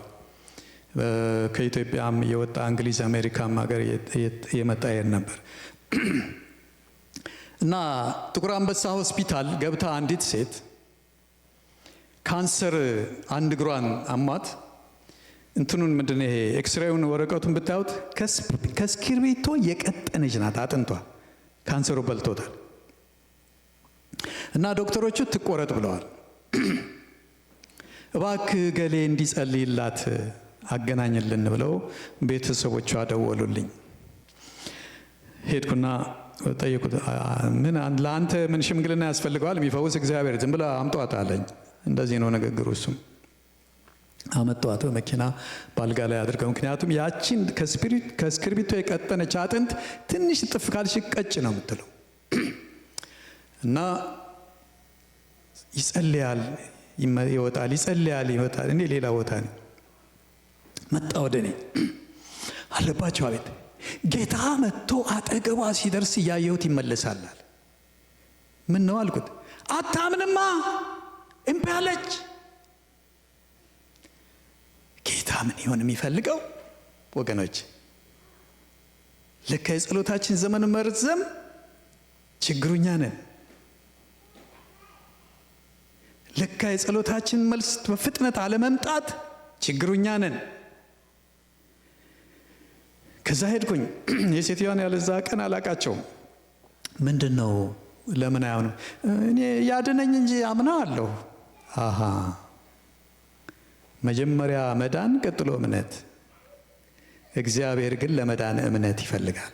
ከኢትዮጵያም የወጣ እንግሊዝ አሜሪካም ሀገር የመጣ ይሄድ ነበር እና ጥቁር አንበሳ ሆስፒታል ገብታ አንዲት ሴት ካንሰር አንድ እግሯን አሟት። እንትኑን ምንድነው ይሄ ኤክስሬውን ወረቀቱን ብታዩት ከስክሪብቶ የቀጠነች ናት። አጥንቷ ካንሰሩ በልቶታል እና ዶክተሮቹ ትቆረጥ ብለዋል። እባክህ ገሌ እንዲጸልይላት አገናኝልን ብለው ቤተሰቦቿ ደወሉልኝ። ሄድኩና ጠየቁት። ምን ለአንተ ምን ሽምግልና ያስፈልገዋል? የሚፈውስ እግዚአብሔር ዝም ብለህ አምጧት አለኝ። እንደዚህ ነው ንግግሩ። እሱም አመጣኋት በመኪና ባልጋ ላይ አድርገው። ምክንያቱም ያቺን ከስክሪብቶ የቀጠነች አጥንት ትንሽ ጥፍ ካልሽ ቀጭ ነው የምትለው እና ይጸልያል ይወጣል፣ ይጸልያል ይወጣል። እኔ ሌላ ቦታ ነኝ። መጣ ወደ እኔ አለባቸው። አቤት። ጌታ መጥቶ አጠገቧ ሲደርስ እያየሁት ይመለሳል። ምን ነው አልኩት። አታምንማ እምቢ አለች። ጌታ ምን ይሆን የሚፈልገው ወገኖች? ለካ የጸሎታችን ዘመን መርዘም ችግሩኛ ነን። ለካ የጸሎታችን መልስ በፍጥነት አለመምጣት ችግሩኛ ነን። ከዛ ሄድኩኝ። የሴትዮዋን ያለዛ ቀን አላቃቸውም። ምንድነው ለምን አይሆንም? እኔ ያድነኝ እንጂ አምናለሁ። አሃ መጀመሪያ መዳን፣ ቀጥሎ እምነት። እግዚአብሔር ግን ለመዳን እምነት ይፈልጋል።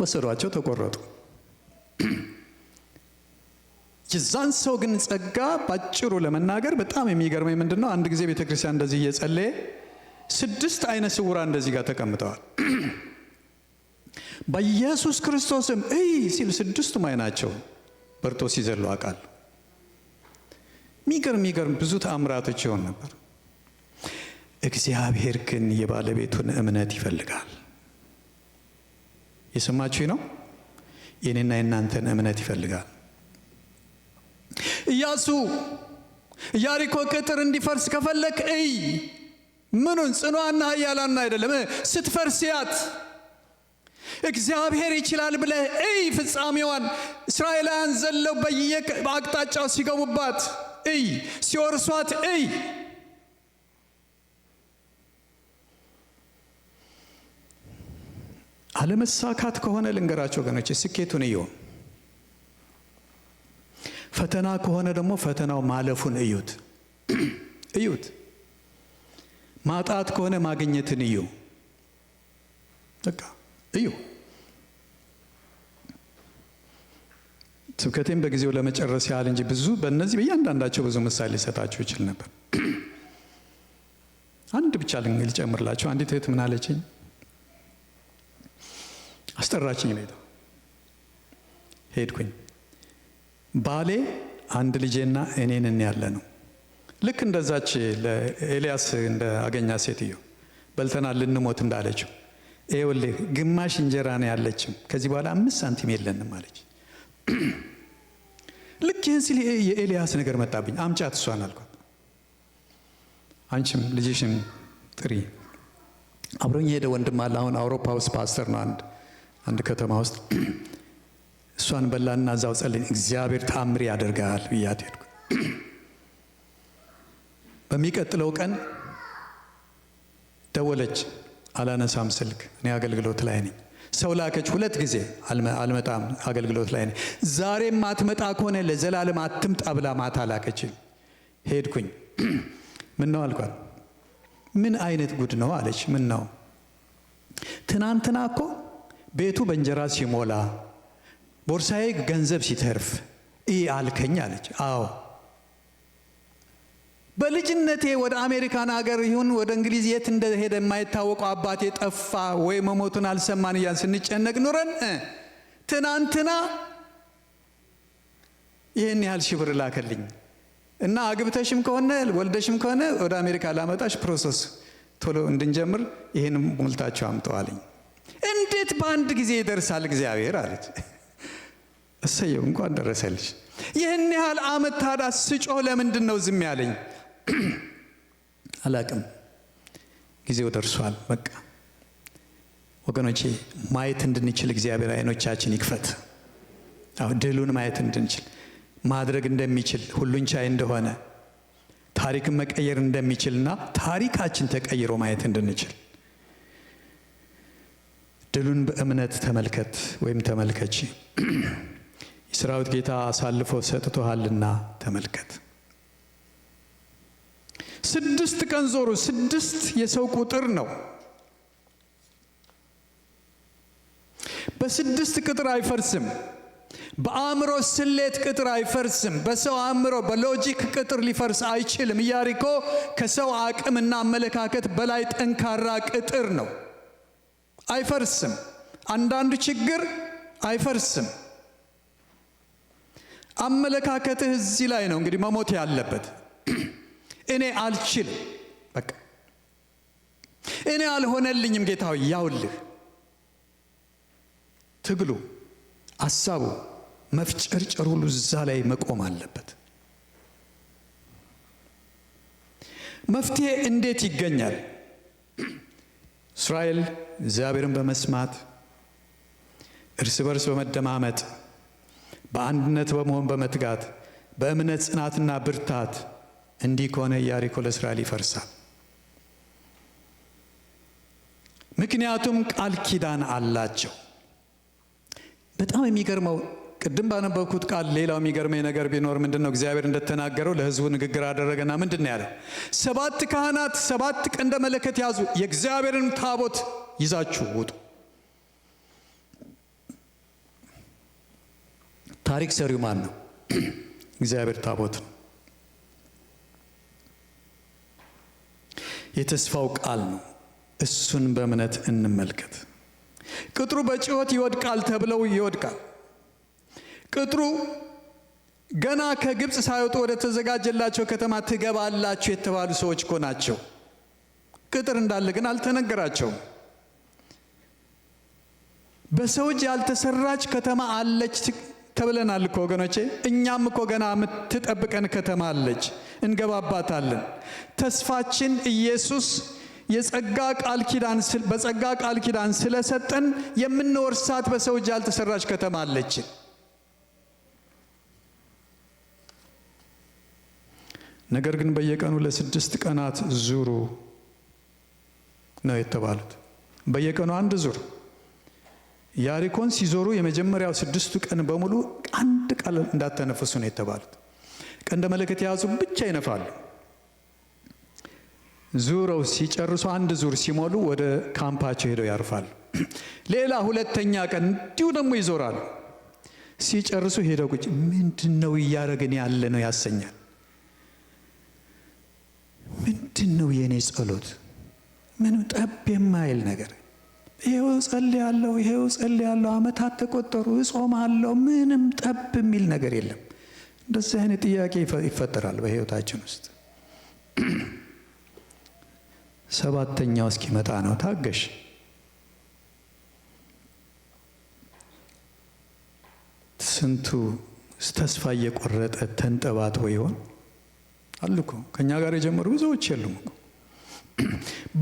ወሰዷቸው፣ ተቆረጡ። የዛን ሰው ግን ጸጋ ባጭሩ ለመናገር በጣም የሚገርመኝ ምንድነው፣ አንድ ጊዜ ቤተክርስቲያን እንደዚህ እየጸለየ 6 አይነ ስውራን እንደዚህ ጋር ተቀምጠዋል። በኢየሱስ ክርስቶስም ሲል 6ቱም አይናቸው በርቶ ሲዘሉ አውቃለሁ። የሚገርም ብዙ ተአምራቶች ይሆን ነበር። እግዚአብሔር ግን የባለቤቱን እምነት ይፈልጋል። የሰማችሁ ነው። የኔና የናንተን እምነት ይፈልጋል። ኢያሱ ኢያሪኮ ቅጥር እንዲፈርስ ከፈለክ ምኑን ጽኗና ኃያላን አይደለም ስትፈርስያት እግዚአብሔር ይችላል ብለህ ፍጻሜዋን እስራኤላውያን ዘለው በአቅጣጫው ሲገቡባት ሲወርሷት አለመሳካት ከሆነ ልንገራቸው ወገኖች፣ ስኬቱን ፈተና ከሆነ ደግሞ ፈተናው ማለፉን እዩት። ማጣት ከሆነ ማግኘትን በቃ ስብከቴን በጊዜው ለመጨረስ ያህል እንጂ ብዙ በእነዚህ በእያንዳንዳቸው ብዙ ምሳሌ ልሰጣችሁ ይችል ነበር። አንድ ብቻ ልጨምርላችሁ። አንዲት እህት ምን አለችኝ? አስጠራችኝ ቤቷ። ሄድኩኝ። ባሌ አንድ ልጄና እኔን ያለ ነው። ልክ እንደዛች ለኤልያስ እንደ አገኛ ሴትዮ በልተናል ልንሞት እንዳለችው ይኸውልህ ግማሽ እንጀራ ነው ያለችም፣ ከዚህ በኋላ 5 ሳንቲም የለንም አለች። ልክ ይህን ሲል የኤልያስ ነገር መጣብኝ። አምጫት እሷን አልኳት። አንቺም ልጅሽን ጥሪ። አብሮኝ ሄደ ወንድም አለ፣ አሁን አውሮፓ ውስጥ ፓስተር ነው አንድ ከተማ ውስጥ። እሷን በላና እዛው ጸልይ፣ እግዚአብሔር ታምሪ ያደርጋል ብያት ሄድኩ። በሚቀጥለው ቀን ደወለች። አላነሳም ስልክ፣ እኔ አገልግሎት ላይ ነኝ። ሰው ላከች 2 ጊዜ፣ አልመጣም አገልግሎት ላይ ነኝ። ዛሬም አትመጣ ከሆነ ለዘላለም አትምጣ ብላ ማታ ላከች። ሄድኩኝ። ምን ነው አልኳት። ምን አይነት ጉድ ነው አለች። ምን ነው? ትናንትና እኮ ቤቱ በእንጀራ ሲሞላ ቦርሳዬ ገንዘብ ሲተርፍ አልከኝ አለች። አዎ በልጅነቴ ወደ አሜሪካን ሀገር ይሁን ወደ እንግሊዝ የት እንደሄደ የማይታወቀው አባቴ ጠፋ ወይ መሞቱን አልሰማን እያን ስንጨነቅ ኑረን ትናንትና ይህን ያህል ሺህ ብር ላከልኝ እና አግብተሽም ከሆነ ወልደሽም ከሆነ ወደ አሜሪካ ላመጣሽ ፕሮሰስ ቶሎ እንድንጀምር ይህን ሞልታችሁ አምጠዋልኝ። እንዴት በአንድ ጊዜ ይደርሳል እግዚአብሔር አለች። እሰየው እንኳን ደረሰልሽ። ይህን ያህል ዓመት ታዲያ ስጮህ ለምንድን ነው ዝም ያለኝ? አላቅም። ጊዜው ደርሷል። በቃ ወገኖቼ ማየት እንድንችል እግዚአብሔር አይኖቻችን ይክፈት። ድሉን ማየት እንድንችል፣ ማድረግ እንደሚችል፣ ሁሉን ቻይ እንደሆነ፣ ታሪክን መቀየር እንደሚችልና ታሪካችን ተቀይሮ ማየት እንድንችል። ድሉን በእምነት ተመልከት ወይም ተመልከች። የሰራዊት ጌታ አሳልፎ ሰጥቶሃልና ተመልከት። 6 ቀን ዞሩ። 6 የሰው ቁጥር ነው። በ6 ቅጥር አይፈርስም። በአእምሮ ስሌት ቅጥር አይፈርስም። በሰው አእምሮ በሎጂክ ቅጥር ሊፈርስ አይችልም። ኢያሪኮ ከሰው አቅምና አመለካከት በላይ ጠንካራ ቅጥር ነው። አይፈርስም። አንዳንዱ ችግር አይፈርስም። አመለካከትህ እዚህ ላይ ነው እንግዲህ መሞት ያለበት። እኔ አልችልም፣ በቃ እኔ አልሆነልኝም፣ ጌታው ያውልህ። ትግሉ፣ ሐሳቡ፣ መፍጨርጨር ሁሉ እዛ ላይ መቆም አለበት። መፍትሄ እንዴት ይገኛል? እስራኤል እግዚአብሔርን በመስማት እርስ በርስ በመደማመጥ በአንድነት በመሆን በመትጋት በእምነት ጽናትና ብርታት። እንዲህ ከሆነ ኢያሪኮ ለእስራኤል ይፈርሳል። ምክንያቱም ቃል ኪዳን አላቸው። በጣም የሚገርመው ቅድም ባነበብኩት ቃል ሌላው የሚገርመኝ ነገር ቢኖር ምንድነው? እግዚአብሔር እንደተናገረው ለሕዝቡ ንግግር አደረገና ምንድነው ያለው? 7 ካህናት 7 ቀንደ መለከት ያዙ፣ የእግዚአብሔርን ታቦት ይዛችሁ ውጡ። ታሪክ ሰሪው ማን ነው? እግዚአብሔር ታቦት ነው። የተስፋው ቃል ነው። እሱን በእምነት እንመልከት። ቅጥሩ በጩኸት ይወድቃል ተብለው ይወድቃል። ቅጥሩ ገና ከግብፅ ሳይወጡ ወደ ተዘጋጀላቸው ከተማ ትገባላችሁ የተባሉ ሰዎች እኮ ናቸው። ቅጥር እንዳለ ግን አልተነገራቸውም። በሰው እጅ ያልተሰራች ከተማ አለች ተብለናል እኮ ወገኖቼ። እኛም እኮ ገና የምትጠብቀን ከተማ አለች፣ እንገባባታለን። ተስፋችን ኢየሱስ በጸጋ ቃል ኪዳን ስለሰጠን የምንወርሳት በሰው እጅ ያልተሰራች ከተማ አለች። ነገር ግን በየቀኑ ለ6 ቀናት ዙሩ ነው የተባሉት። በየቀኑ አንድ ዙር። ያሪኮን ሲዞሩ የመጀመሪያው 6ቱ ቀን በሙሉ አንድ ቃል እንዳተነፍሱ ነው የተባሉት። ቀንደ መለከት የያዙ ብቻ ይነፋሉ። ዙረው ሲጨርሱ አንድ ዙር ሲሞሉ ወደ ካምፓቸው ሄደው ያርፋሉ። ሌላ 2ኛ ቀን እንዲሁ ደግሞ ይዞራሉ። ሲጨርሱ ሄደው ቁጭ ምንድነው እያደረግን ያለ ነው ያሰኛል። ምንድነው የኔ ጸሎት? ምንም ጠብ የማይል ነገር። ይሄው ጸልያለሁ፣ አመታት ተቆጠሩ፣ እጾማለሁ፣ ምንም ጠብ የሚል ነገር የለም። እንደዚህ አይነት ጥያቄ ይፈጠራል በህይወታችን ውስጥ። 7ኛው እስኪመጣ ነው። ታገሽ። ስንቱ ተስፋ እየቆረጠ ተንጠባጥቦ ይሆን? አሉ እኮ ከኛ ጋር የጀመሩ ብዙዎች የሉም እኮ።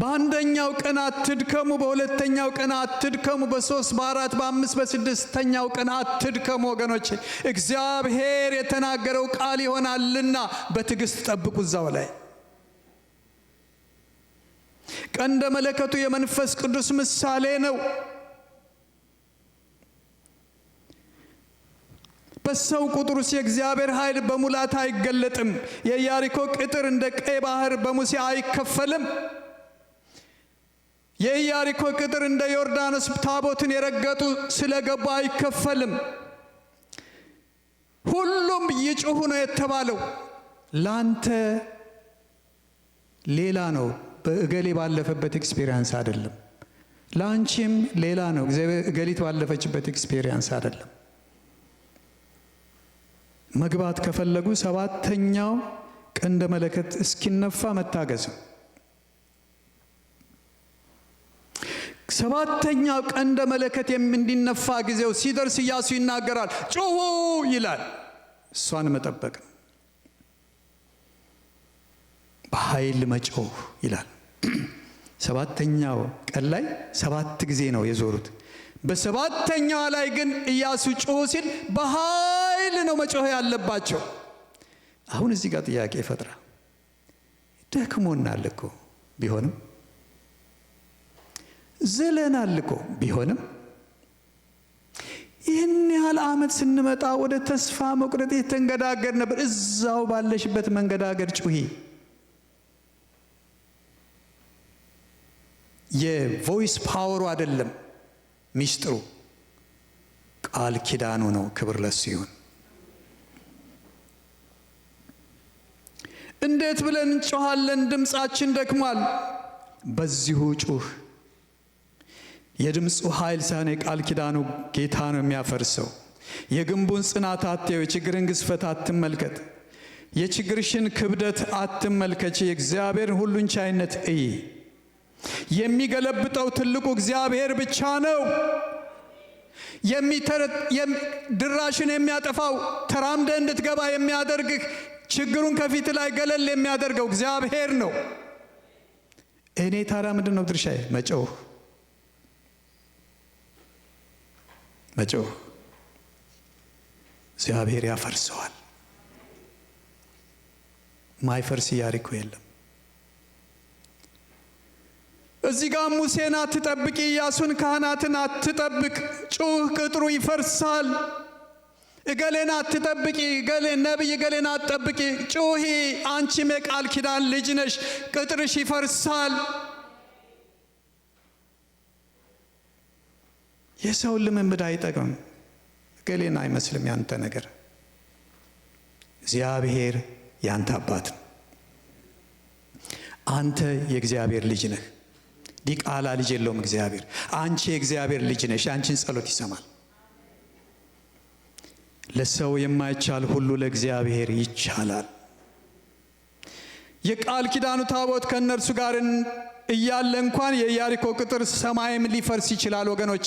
በአንደኛው ቀን አትድከሙ፣ በሁለተኛው ቀን አትድከሙ፣ በ3 በ4 በ5 በ6ኛው ቀን አትድከሙ። ወገኖቼ እግዚአብሔር የተናገረው ቃል ይሆናልና በትዕግስት ጠብቁ። እዛው ላይ ቀንደ መለከቱ የመንፈስ ቅዱስ ምሳሌ ነው። በሰው ቁጥር ውስጥ የእግዚአብሔር ኃይል በሙላት አይገለጥም። የኢያሪኮ ቅጥር እንደ ቀይ ባህር በሙሴ አይከፈልም። የኢያሪኮ ቅጥር እንደ ዮርዳኖስ ታቦትን የረገጡ ስለገቡ አይከፈልም። ሁሉም ይጩሁ ነው የተባለው። ላንተ ሌላ ነው፣ በእገሌ ባለፈበት ኤክስፒሪየንስ አይደለም። ላንቺም ሌላ ነው፣ እገሊት ባለፈችበት ኤክስፒሪየንስ አይደለም። መግባት ከፈለጉ 7ኛው ቀንደ መለከት እስኪነፋ መታገዝ። 7ኛው ቀንደ መለከት እንዲነፋ ጊዜው ሲደርስ ኢያሱ ይናገራል። ጩሁ ይላል። እሷን መጠበቅ ነው። በኃይል መጮህ ይላል። 7ኛው ቀን ላይ 7 ጊዜ ነው የዞሩት። በ7ኛው ላይ ግን ኢያሱ ጮሁ ሲል በኃይል ነው መጮህ ያለባቸው። አሁን እዚህ ጋር ጥያቄ ይፈጥራል። ደክሞናል እኮ ቢሆንም፣ ዝለናል እኮ ቢሆንም፣ ይህን ያህል ዓመት ስንመጣ ወደ ተስፋ መቁረጥ የተንገዳገድ ነበር። እዛው ባለሽበት መንገዳገድ ጩሂ። የቮይስ ፓወሩ አይደለም ሚስጥሩ፣ ቃል ኪዳኑ ነው። ክብር ለሱ ይሁን። እንዴት ብለን እንጮኻለን? ድምፃችን ደክሟል። በዚሁ ጩህ። የድምፁ ኃይል ሳይሆን የቃል ኪዳኑ ጌታ ነው የሚያፈርሰው። የግንቡን ጽናት አትየው። የችግርን ግዝፈት አትመልከት። የችግርሽን ክብደት አትመልከች። የእግዚአብሔርን ሁሉን ቻይነት እይ። የሚገለብጠው ትልቁ እግዚአብሔር ብቻ ነው። ድራሽን የሚያጠፋው ተራምደ እንድትገባ የሚያደርግህ ችግሩን ከፊት ላይ ገለል የሚያደርገው እግዚአብሔር ነው። እኔ ታዲያ ምንድን ነው ድርሻዬ? መጮህ። እግዚአብሔር ያፈርሰዋል። ማይፈርስ ኢያሪኮ የለም። እዚህ ጋር ሙሴን አትጠብቂ፣ ኢያሱን ካህናትን አትጠብቅ፣ ጩህ ቅጥሩ ይፈርሳል። እገሌን አትጠብቂ፣ እገሌን ነቢይ እገሌን አትጠብቂ፣ ጩሂ፣ አንቺም የቃል ኪዳን ልጅ ነሽ፣ ቅጥርሽ ይፈርሳል። የሰውን ልምምድ አይጠቅምም። እገሌን አይመስልም ያንተ ነገር። እግዚአብሔር ያንተ አባት ነው። አንተ የእግዚአብሔር ልጅ ነህ። ዲቃላ ልጅ የለውም እግዚአብሔር። አንቺ የእግዚአብሔር ልጅ ነሽ። አንቺን ጸሎት ይሰማል። ለሰው የማይቻል ሁሉ ለእግዚአብሔር ይቻላል። የቃል ኪዳኑ ታቦት ከእነርሱ ጋር እያለ እንኳን የኢያሪኮ ቅጥር ሰማይም ሊፈርስ ይችላል። ወገኖቼ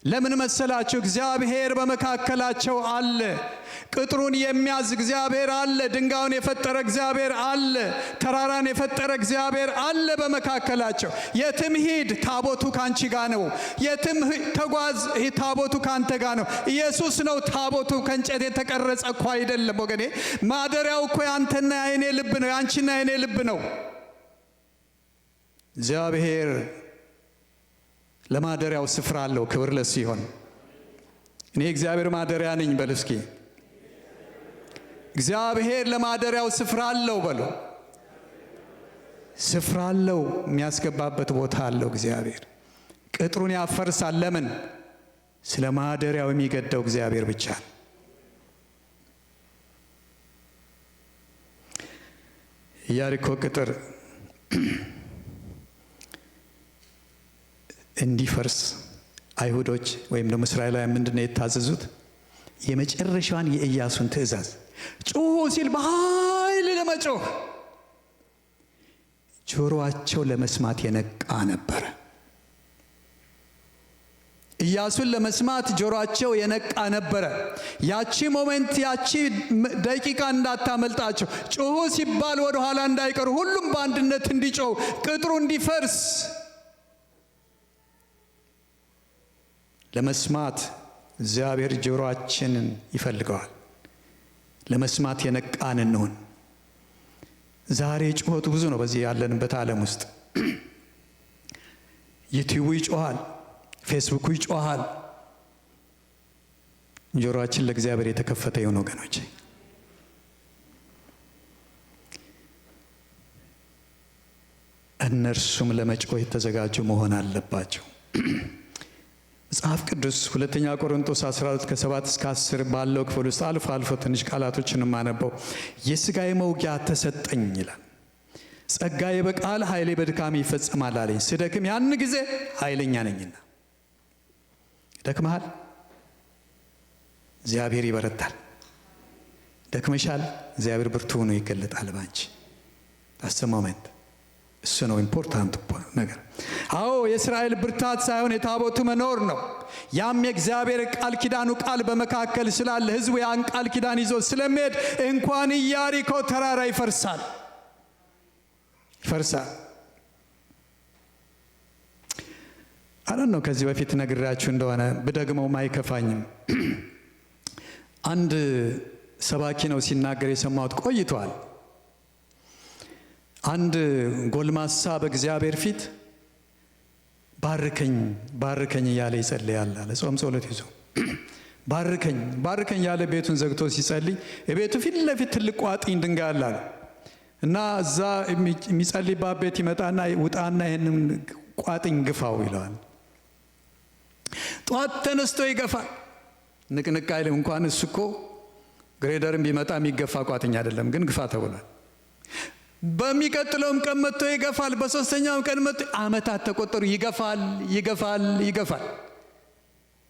ለምን መሰላችሁ? እግዚአብሔር በመካከላቸው አለ። ቅጥሩን የሚያዝ እግዚአብሔር አለ። ድንጋዩን የፈጠረ እግዚአብሔር አለ። ተራራን የፈጠረ እግዚአብሔር አለ በመካከላቸው። የትም ሂድ፣ ታቦቱ ካንቺ ጋር ነው። የትም ተጓዝ፣ ታቦቱ ካንተ ጋር ነው። ኢየሱስ ነው ታቦቱ። ከእንጨት የተቀረጸ እኮ አይደለም ወገኔ። ማደሪያው እኮ ያንተና የኔ ልብ ነው፣ ያንቺና የኔ ልብ ነው። እግዚአብሔር ለማደሪያው ስፍራ አለው። ክብር ለሱ ይሁን። እኔ እግዚአብሔር ማደሪያ ነኝ በሉ እስኪ። እግዚአብሔር ለማደሪያው ስፍራ አለው በሉ። ስፍራ አለው፣ የሚያስገባበት ቦታ አለው። እግዚአብሔር ቅጥሩን ያፈርሳል። ለምን? ስለ ማደሪያው የሚገደው እግዚአብሔር ብቻ ነው። ኢያሪኮ ቅጥር እንዲፈርስ አይሁዶች ወይም ደግሞ እስራኤላውያን ምንድነው የታዘዙት? የመጨረሻዋን የኢያሱን ትእዛዝ ጩሁ ሲል በኃይል ለመጮህ ጆሮአቸው ለመስማት የነቃ ነበረ። ኢያሱን ለመስማት ጆሮአቸው የነቃ ነበረ። ያቺ ሞመንት፣ ያቺ ደቂቃ እንዳታመልጣቸው። ጩሁ ሲባል ወደ ኋላ እንዳይቀሩ፣ ሁሉም በአንድነት እንዲጮህ፣ ቅጥሩ እንዲፈርስ ለመስማት እግዚአብሔር ጆሮአችንን ይፈልገዋል። ለመስማት የነቃን እንሆን። ዛሬ ጩኸቱ ብዙ ነው። በዚህ ያለንበት ዓለም ውስጥ ዩቲዩቡ ይጮሃል፣ ፌስቡኩ ይጮሃል። ጆሮአችን ለእግዚአብሔር የተከፈተ ይሁን ወገኖቼ። እነርሱም ለመጮህ የተዘጋጁ መሆን አለባቸው። መጽሐፍ ቅዱስ ሁለተኛ ቆሮንቶስ 12 ከ7 እስከ 10 ባለው ክፍል ውስጥ አልፎ አልፎ ትንሽ ቃላቶችን ማነበው የሥጋዬ መውጊያ ተሰጠኝ ይላል። ጸጋዬ በቃል ኃይሌ በድካም ይፈጸማል አለኝ። ስደክም ያን ጊዜ ኃይለኛ ነኝና። ደክመሃል፣ እግዚአብሔር ይበረታል። ደክመሻል፣ እግዚአብሔር ብርቱ ሆኖ ይገለጣል ባንቺ። ሞመንት እሱ ነው ኢምፖርታንት ነገር። አዎ የእስራኤል ብርታት ሳይሆን የታቦቱ መኖር ነው። ያም የእግዚአብሔር ቃል ኪዳኑ ቃል በመካከል ስላለ ሕዝቡ ያን ቃል ኪዳን ይዞ ስለሚሄድ እንኳን ኢያሪኮ ተራራ ይፈርሳል። ነው ከዚህ በፊት ነግራችሁ እንደሆነ ብደግመውም አይከፋኝም። አንድ ሰባኪ ነው ሲናገር የሰማሁት ቆይቷል። አንድ ጎልማሳ በእግዚአብሔር ፊት ባርከኝ እያለ ይጸልያል አለ። ጾም ጸሎት ይዞ ባርከኝ ያለ ቤቱን ዘግቶ ሲጸልይ የቤቱ ፊት ለፊት ትልቅ ቋጥኝ ድንጋይ አለ እና እዛ የሚጸልይባት ቤት ይመጣና ውጣና ይሄንን ቋጥኝ ግፋው ይለዋል። ጧት ተነስቶ ይገፋል። ንቅንቅ አይልም። እንኳን እሱ እኮ ግሬደርም ቢመጣ የሚገፋ ቋጥኝ አይደለም፣ ግን ግፋ ተብሏል። በሚቀጥለውም ቀን መጥቶ ይገፋል። በሶስተኛውም ቀን መጥቶ ዓመታት ተቆጠሩ። ይገፋል።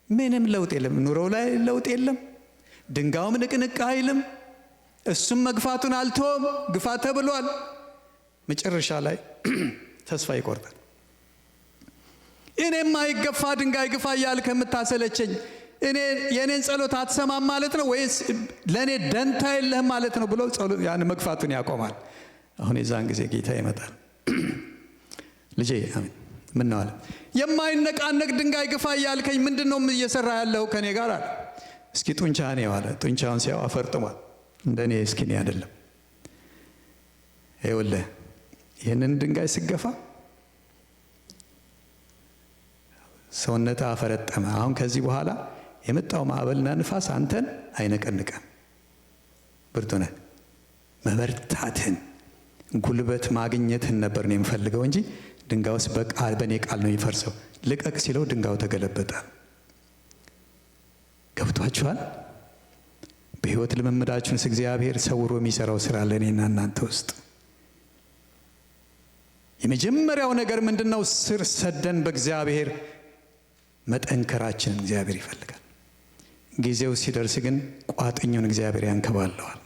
ምንም ለውጥ የለም። ኑሮው ላይ ለውጥ የለም። ድንጋዩም ንቅንቅ አይልም። እሱም መግፋቱን አልተወም። ግፋ ተብሏል። መጨረሻ ላይ ተስፋ ይቆርጣል። እኔም አይገፋ ድንጋይ ግፋ እያልክ ከምታሰለቸኝ የኔን ጸሎት አትሰማም ማለት ነው ወይስ ለኔ ደንታ የለህም ማለት ነው ብሎ ያን መግፋቱን ያቆማል። አሁን የዛን ጊዜ ጌታ ይመጣል። ልጄ አሜን ምን ነው አለ። የማይነቃነቅ ድንጋይ ግፋ እያልከኝ ምንድነው እየሰራ ያለው ከኔ ጋር አለ። እስኪ ጡንቻህን ያዋለ ጡንቻውን ሲያው አፈርጥሟል። እንደኔ እስኪኔ አይደለም። ይኸውልህ ይህንን ድንጋይ ስገፋ ሰውነት አፈረጠመ። አሁን ከዚህ በኋላ የመጣው ማዕበልና ንፋስ አንተን አይነቀንቀም። ብርቱ ነህ። መበርታትን፣ ጉልበት ማግኘትን ነበር ነው የምፈልገው እንጂ ድንጋዩስ በእኔ ቃል ነው የሚፈርሰው። ልቀቅ ሲለው ድንጋዩ ተገለበጠ። ገብቷችኋል? በሕይወት ልምምዳችሁንስ እግዚአብሔር ሰውሮ የሚሰራው ስራ ለእኔና እናንተ ውስጥ የመጀመሪያው ነገር ምንድነው? ስር ሰደን በእግዚአብሔር መጠንከራችንን እግዚአብሔር ይፈልጋል። ጊዜው ሲደርስ ግን ቋጥኙን እግዚአብሔር ያንከባለዋል።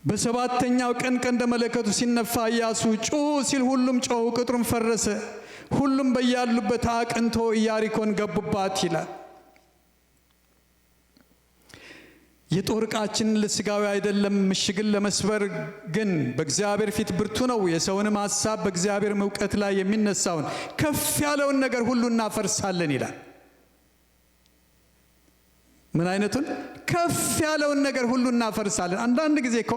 በሰባተኛው ቀን ቀንደ መለከቱ ሲነፋ ኢያሱ ጩኹ ሲል ሁሉም ጮኹ፣ ቅጥሩም ፈረሰ፣ ሁሉም በያሉበት አቅንቶ ኢያሪኮን ገቡባት ይላል። የጦር ዕቃችን ለሥጋዊ አይደለም፣ ምሽግን ለመስበር ግን በእግዚአብሔር ፊት ብርቱ ነው። የሰውንም ሐሳብ በእግዚአብሔር እውቀት ላይ የሚነሳውን ከፍ ያለውን ነገር ሁሉ እናፈርሳለን ይላል። ምን አይነቱን? ከፍ ያለውን ነገር ሁሉ እናፈርሳለን። አንዳንድ ጊዜ እኮ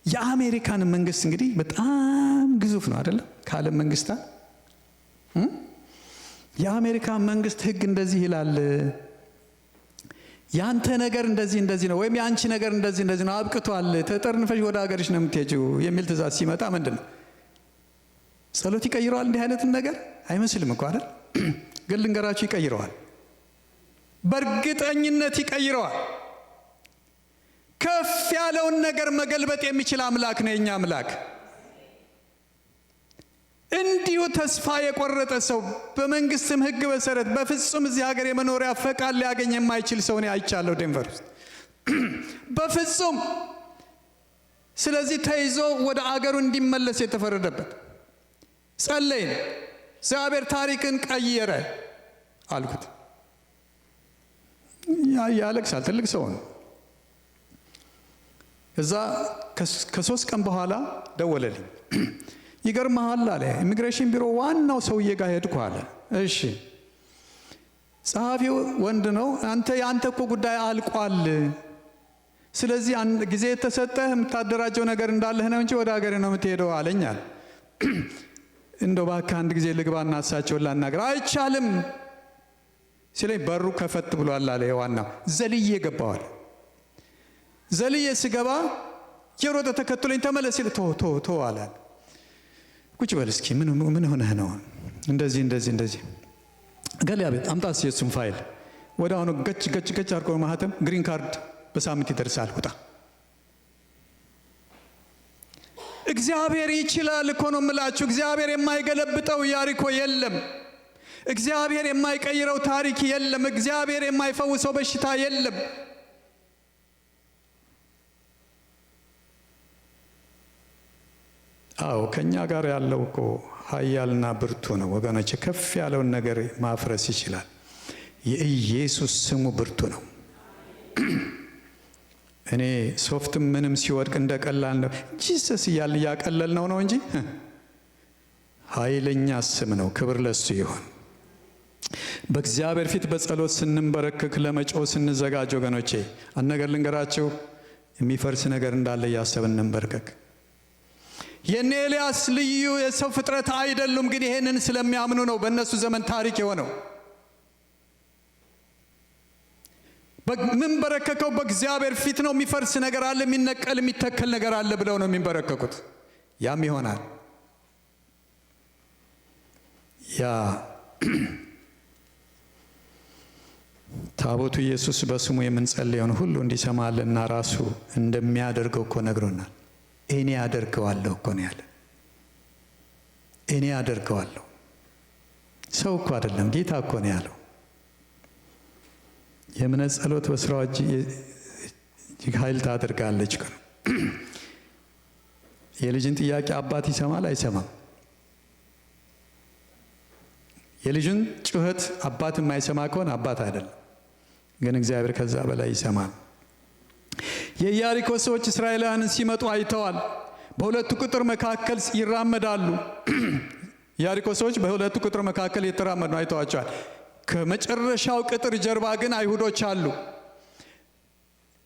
የአሜሪካን መንግስት እንግዲህ በጣም ግዙፍ ነው አይደለም? ከዓለም መንግስታት የአሜሪካን መንግስት ህግ እንደዚህ ይላል፣ ያንተ ነገር እንደዚህ ነው፣ ወይም ያንቺ ነገር እንደዚህ ነው፣ አብቅቷል፣ ተጠርንፈሽ ወደ ሀገርሽ ነው የምትሄጂው የሚል ትእዛዝ ሲመጣ ምንድን ነው? ጸሎት ይቀይረዋል? እንዲህ አይነትን ነገር አይመስልም እኮ አይደል? ግን ልንገራችሁ ይቀይረዋል። በእርግጠኝነት ይቀይረዋል። ከፍ ያለውን ነገር መገልበጥ የሚችል አምላክ ነው የኛ አምላክ። እንዲሁ ተስፋ የቆረጠ ሰው በመንግስትም ህግ መሰረት በፍጹም እዚህ ሀገር የመኖሪያ ፈቃድ ሊያገኝ የማይችል ሰው ነው አይቻለሁ ዴንቨር ውስጥ በፍጹም። ስለዚህ ተይዞ ወደ አገሩ እንዲመለስ የተፈረደበት ጸለይን። እግዚአብሔር ታሪክን ቀየረ አልኩት። ያለቅሳል፣ ትልቅ ሰው ነው። እዛ ከ3 ቀን በኋላ ደወለልኝ። ይገርምሃል አለ፣ ኢሚግሬሽን ቢሮ ዋናው ሰውዬ ጋር ሄድኩ አለ። እሺ ጸሐፊው ወንድ ነው። የአንተ እኮ ጉዳይ አልቋል፣ ስለዚህ ጊዜ የተሰጠህ የምታደራጀው ነገር እንዳለህ ነው እንጂ ወደ ሀገር ነው የምትሄደው አለኛል። እንደው እባክህ አንድ ጊዜ ልግባና እሳቸውን ላናገር። አይቻልም ሲለኝ በሩ ከፈት ብሏል አለ የዋናው። ዘልዬ ገባዋል። ዘልዬ ስገባ የሮጠ ተከትሎኝ ተመለስ ሲል ቶ አለ። ቁጭ በል እስኪ ምን ሆነህ ነው? እንደዚህ ገሌ አቤት፣ አምጣስ የሱም ፋይል። ወደ አሁኑ ገጭ አድርጎ ማህተም፣ ግሪን ካርድ በሳምንት ይደርሳል፣ ውጣ። እግዚአብሔር ይችላል እኮ ነው የምላችሁ። እግዚአብሔር የማይገለብጠው ኢያሪኮ የለም። እግዚአብሔር የማይቀይረው ታሪክ የለም። እግዚአብሔር የማይፈውሰው በሽታ የለም። አዎ ከኛ ጋር ያለው እኮ ኃያልና ብርቱ ነው ወገኖች። ከፍ ያለውን ነገር ማፍረስ ይችላል። የኢየሱስ ስሙ ብርቱ ነው። እኔ ሶፍትም ምንም ሲወድቅ እንደቀላል ነው ጂሰስ እያቀለል ነው እንጂ ኃይለኛ ስም ነው። ክብር ለሱ ይሁን። በእግዚአብሔር ፊት በጸሎት ስንንበረከክ ለመጮህ ስንዘጋጅ ወገኖቼ አንድ ነገር ልንገራችሁ፣ የሚፈርስ ነገር እንዳለ እያሰብን እንበርከክ። የነ ኤልያስ ልዩ የሰው ፍጥረት አይደሉም፣ ግን ይሄንን ስለሚያምኑ ነው በእነሱ ዘመን ታሪክ የሆነው። በረከከው በእግዚአብሔር ፊት ነው። የሚፈርስ ነገር አለ፣ የሚነቀል የሚተከል ነገር አለ ብለው ነው የሚንበረከኩት። ያም ይሆናል። ያ ታቦቱ ኢየሱስ በስሙ የምንጸልየውን ሁሉ እንዲሰማልና ራሱ እንደሚያደርገው እኮ ነግሮናል። እኔ አደርገዋለሁ እኮ ነው ያለ። እኔ አደርገዋለሁ። ሰው እኮ አይደለም፣ ጌታ እኮ ነው ያለው። የእምነት ጸሎት በስራዋ እጅግ ኃይል ታደርጋለች። የልጅን ጥያቄ አባት ይሰማል አይሰማም? የልጅን ጩኸት አባት የማይሰማ ከሆነ አባት አይደለም። ግን እግዚአብሔር ከዛ በላይ ይሰማል። የኢያሪኮ ሰዎች እስራኤላውያንን ሲመጡ አይተዋል። በሁለቱ ቅጥር መካከል ይራመዳሉ። ኢያሪኮ ሰዎች በሁለቱ ቅጥር መካከል የተራመዱ አይተዋቸዋል። ከመጨረሻው ቅጥር ጀርባ ግን አይሁዶች አሉ።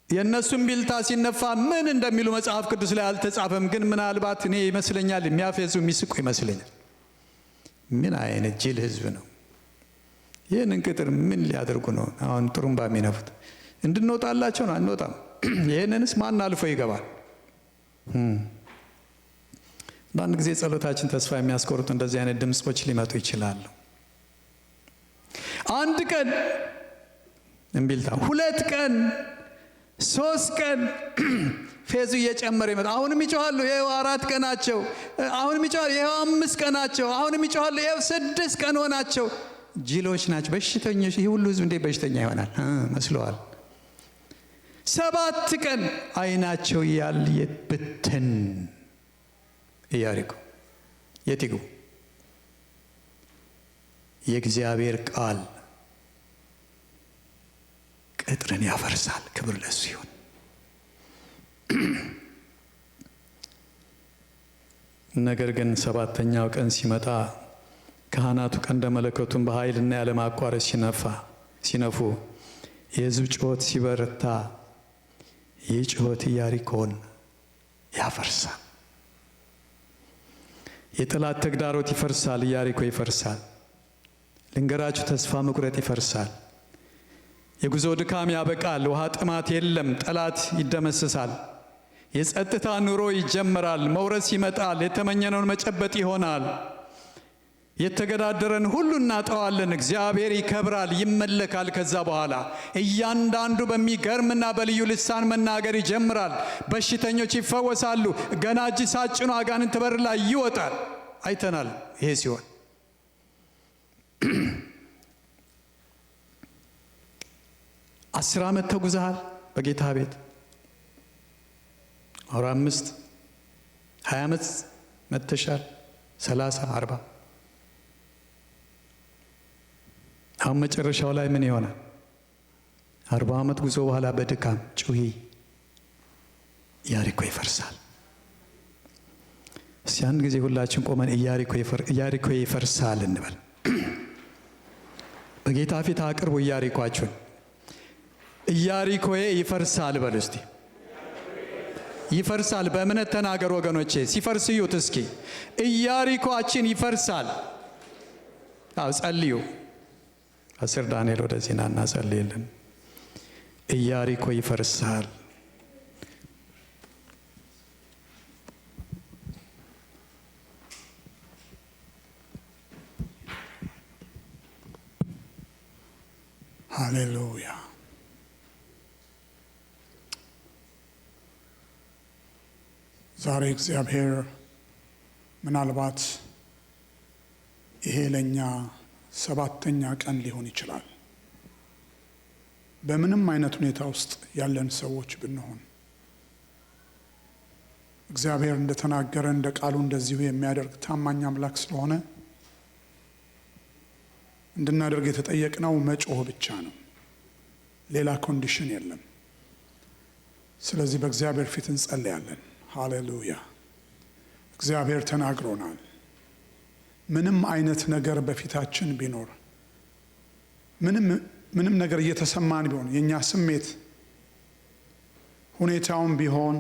የእነሱም ቢልታ ሲነፋ ምን እንደሚሉ መጽሐፍ ቅዱስ ላይ አልተጻፈም። ግን ምናልባት እኔ ይመስለኛል የሚያፌዙ የሚስቁ ይመስለኛል። ምን አይነት ጅል ህዝብ ነው! ይህንን ቅጥር ምን ሊያደርጉ ነው አሁን ጥሩምባ የሚነፉት? እንድንወጣላቸው ነው? አንወጣም። ይህንንስ ማን አልፎ ይገባል? አንዳንድ ጊዜ ጸሎታችን ተስፋ የሚያስቆርጡ እንደዚህ አይነት ድምጾች ሊመጡ ይችላሉ። አንድ ቀን እምቢልታ፣ 2 ቀን 3 ቀን ፌዙ እየጨመረ ይመጣ። አሁንም ይጮሃሉ፣ ይሄው 4 ቀናቸው። አሁንም ይጮሃሉ፣ ይሄው 5 ቀናቸው። አሁንም ይጮሃሉ፣ ይሄው 6 ቀን ሆናቸው። ጅሎች ናቸው፣ በሽተኞች። ይህ ሁሉ ህዝብ እንዴት በሽተኛ ይሆናል መስለዋል። 7 ቀን አይናቸው ያልየ ብትን ኢያሪኮ የት ይግቡ? የእግዚአብሔር ቃል ቅጥርን ያፈርሳል። ክብር ለሱ ይሁን። ነገር ግን 7ኛው ቀን ሲመጣ ካህናቱ ቀንደ መለከቱን በኃይልና ያለማቋረጥ ሲነፉ የህዝብ ጩኸት ሲበረታ ይህ ጩኸት ኢያሪኮን ያፈርሳል። የጠላት ተግዳሮት ይፈርሳል። ኢያሪኮ ይፈርሳል። ልንገራችሁ፣ ተስፋ መቁረጥ ይፈርሳል። የጉዞ ድካም ያበቃል። ውሃ ጥማት የለም። ጠላት ይደመስሳል። የጸጥታ ኑሮ ይጀምራል። መውረስ ይመጣል። የተመኘነውን መጨበጥ ይሆናል። የተገዳደረን ሁሉ እናጠዋለን። እግዚአብሔር ይከብራል፣ ይመለካል። ከዛ በኋላ እያንዳንዱ በሚገርምና በልዩ ልሳን መናገር ይጀምራል። በሽተኞች ይፈወሳሉ። ገና እጅ ሳጭኑ አጋንንት በር ላይ ይወጣል። አይተናል። ይሄ ሲሆን 10 ዓመት ተጉዘሃል በጌታ ቤት። 5 20 ዓመት መተሻል። 30 40 አሁን መጨረሻው ላይ ምን ይሆናል? 40 ዓመት ጉዞ በኋላ በድካም ጩሂ፣ ኢያሪኮ ይፈርሳል። እስቲ አንድ ጊዜ ሁላችን ቆመን ኢያሪኮ ይፈርሳል እንበል። በጌታ ፊት አቅርቡ ኢያሪኮአችሁን። ኢያሪኮዬ ይፈርሳል በሉ እስቲ። ይፈርሳል። በእምነት ተናገር ወገኖቼ። ሲፈርስ እዩት እስኪ። ኢያሪኮአችን ይፈርሳል። አው ጸልዩ። ፓስተር ዳንኤል ወደዚህ ና እና ጸልይልን። ኢያሪኮ ይፈርሳል። ሃሌሉያ። ዛሬ እግዚአብሔር ምናልባት ይሄ ለኛ 7ኛ ቀን ሊሆን ይችላል። በምንም አይነት ሁኔታ ውስጥ ያለን ሰዎች ብንሆን እግዚአብሔር እንደተናገረ እንደ ቃሉ እንደዚሁ የሚያደርግ ታማኝ አምላክ ስለሆነ እንድናደርግ የተጠየቅነው መጮህ ብቻ ነው። ሌላ ኮንዲሽን የለም። ስለዚህ በእግዚአብሔር ፊት እንጸልያለን። ሃሌሉያ። እግዚአብሔር ተናግሮናል። ምንም አይነት ነገር በፊታችን ቢኖር፣ ምንም ነገር እየተሰማን ቢሆን፣ የኛ ስሜት ሁኔታውን ቢሆን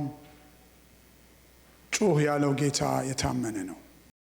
ጩህ ያለው ጌታ የታመነ ነው።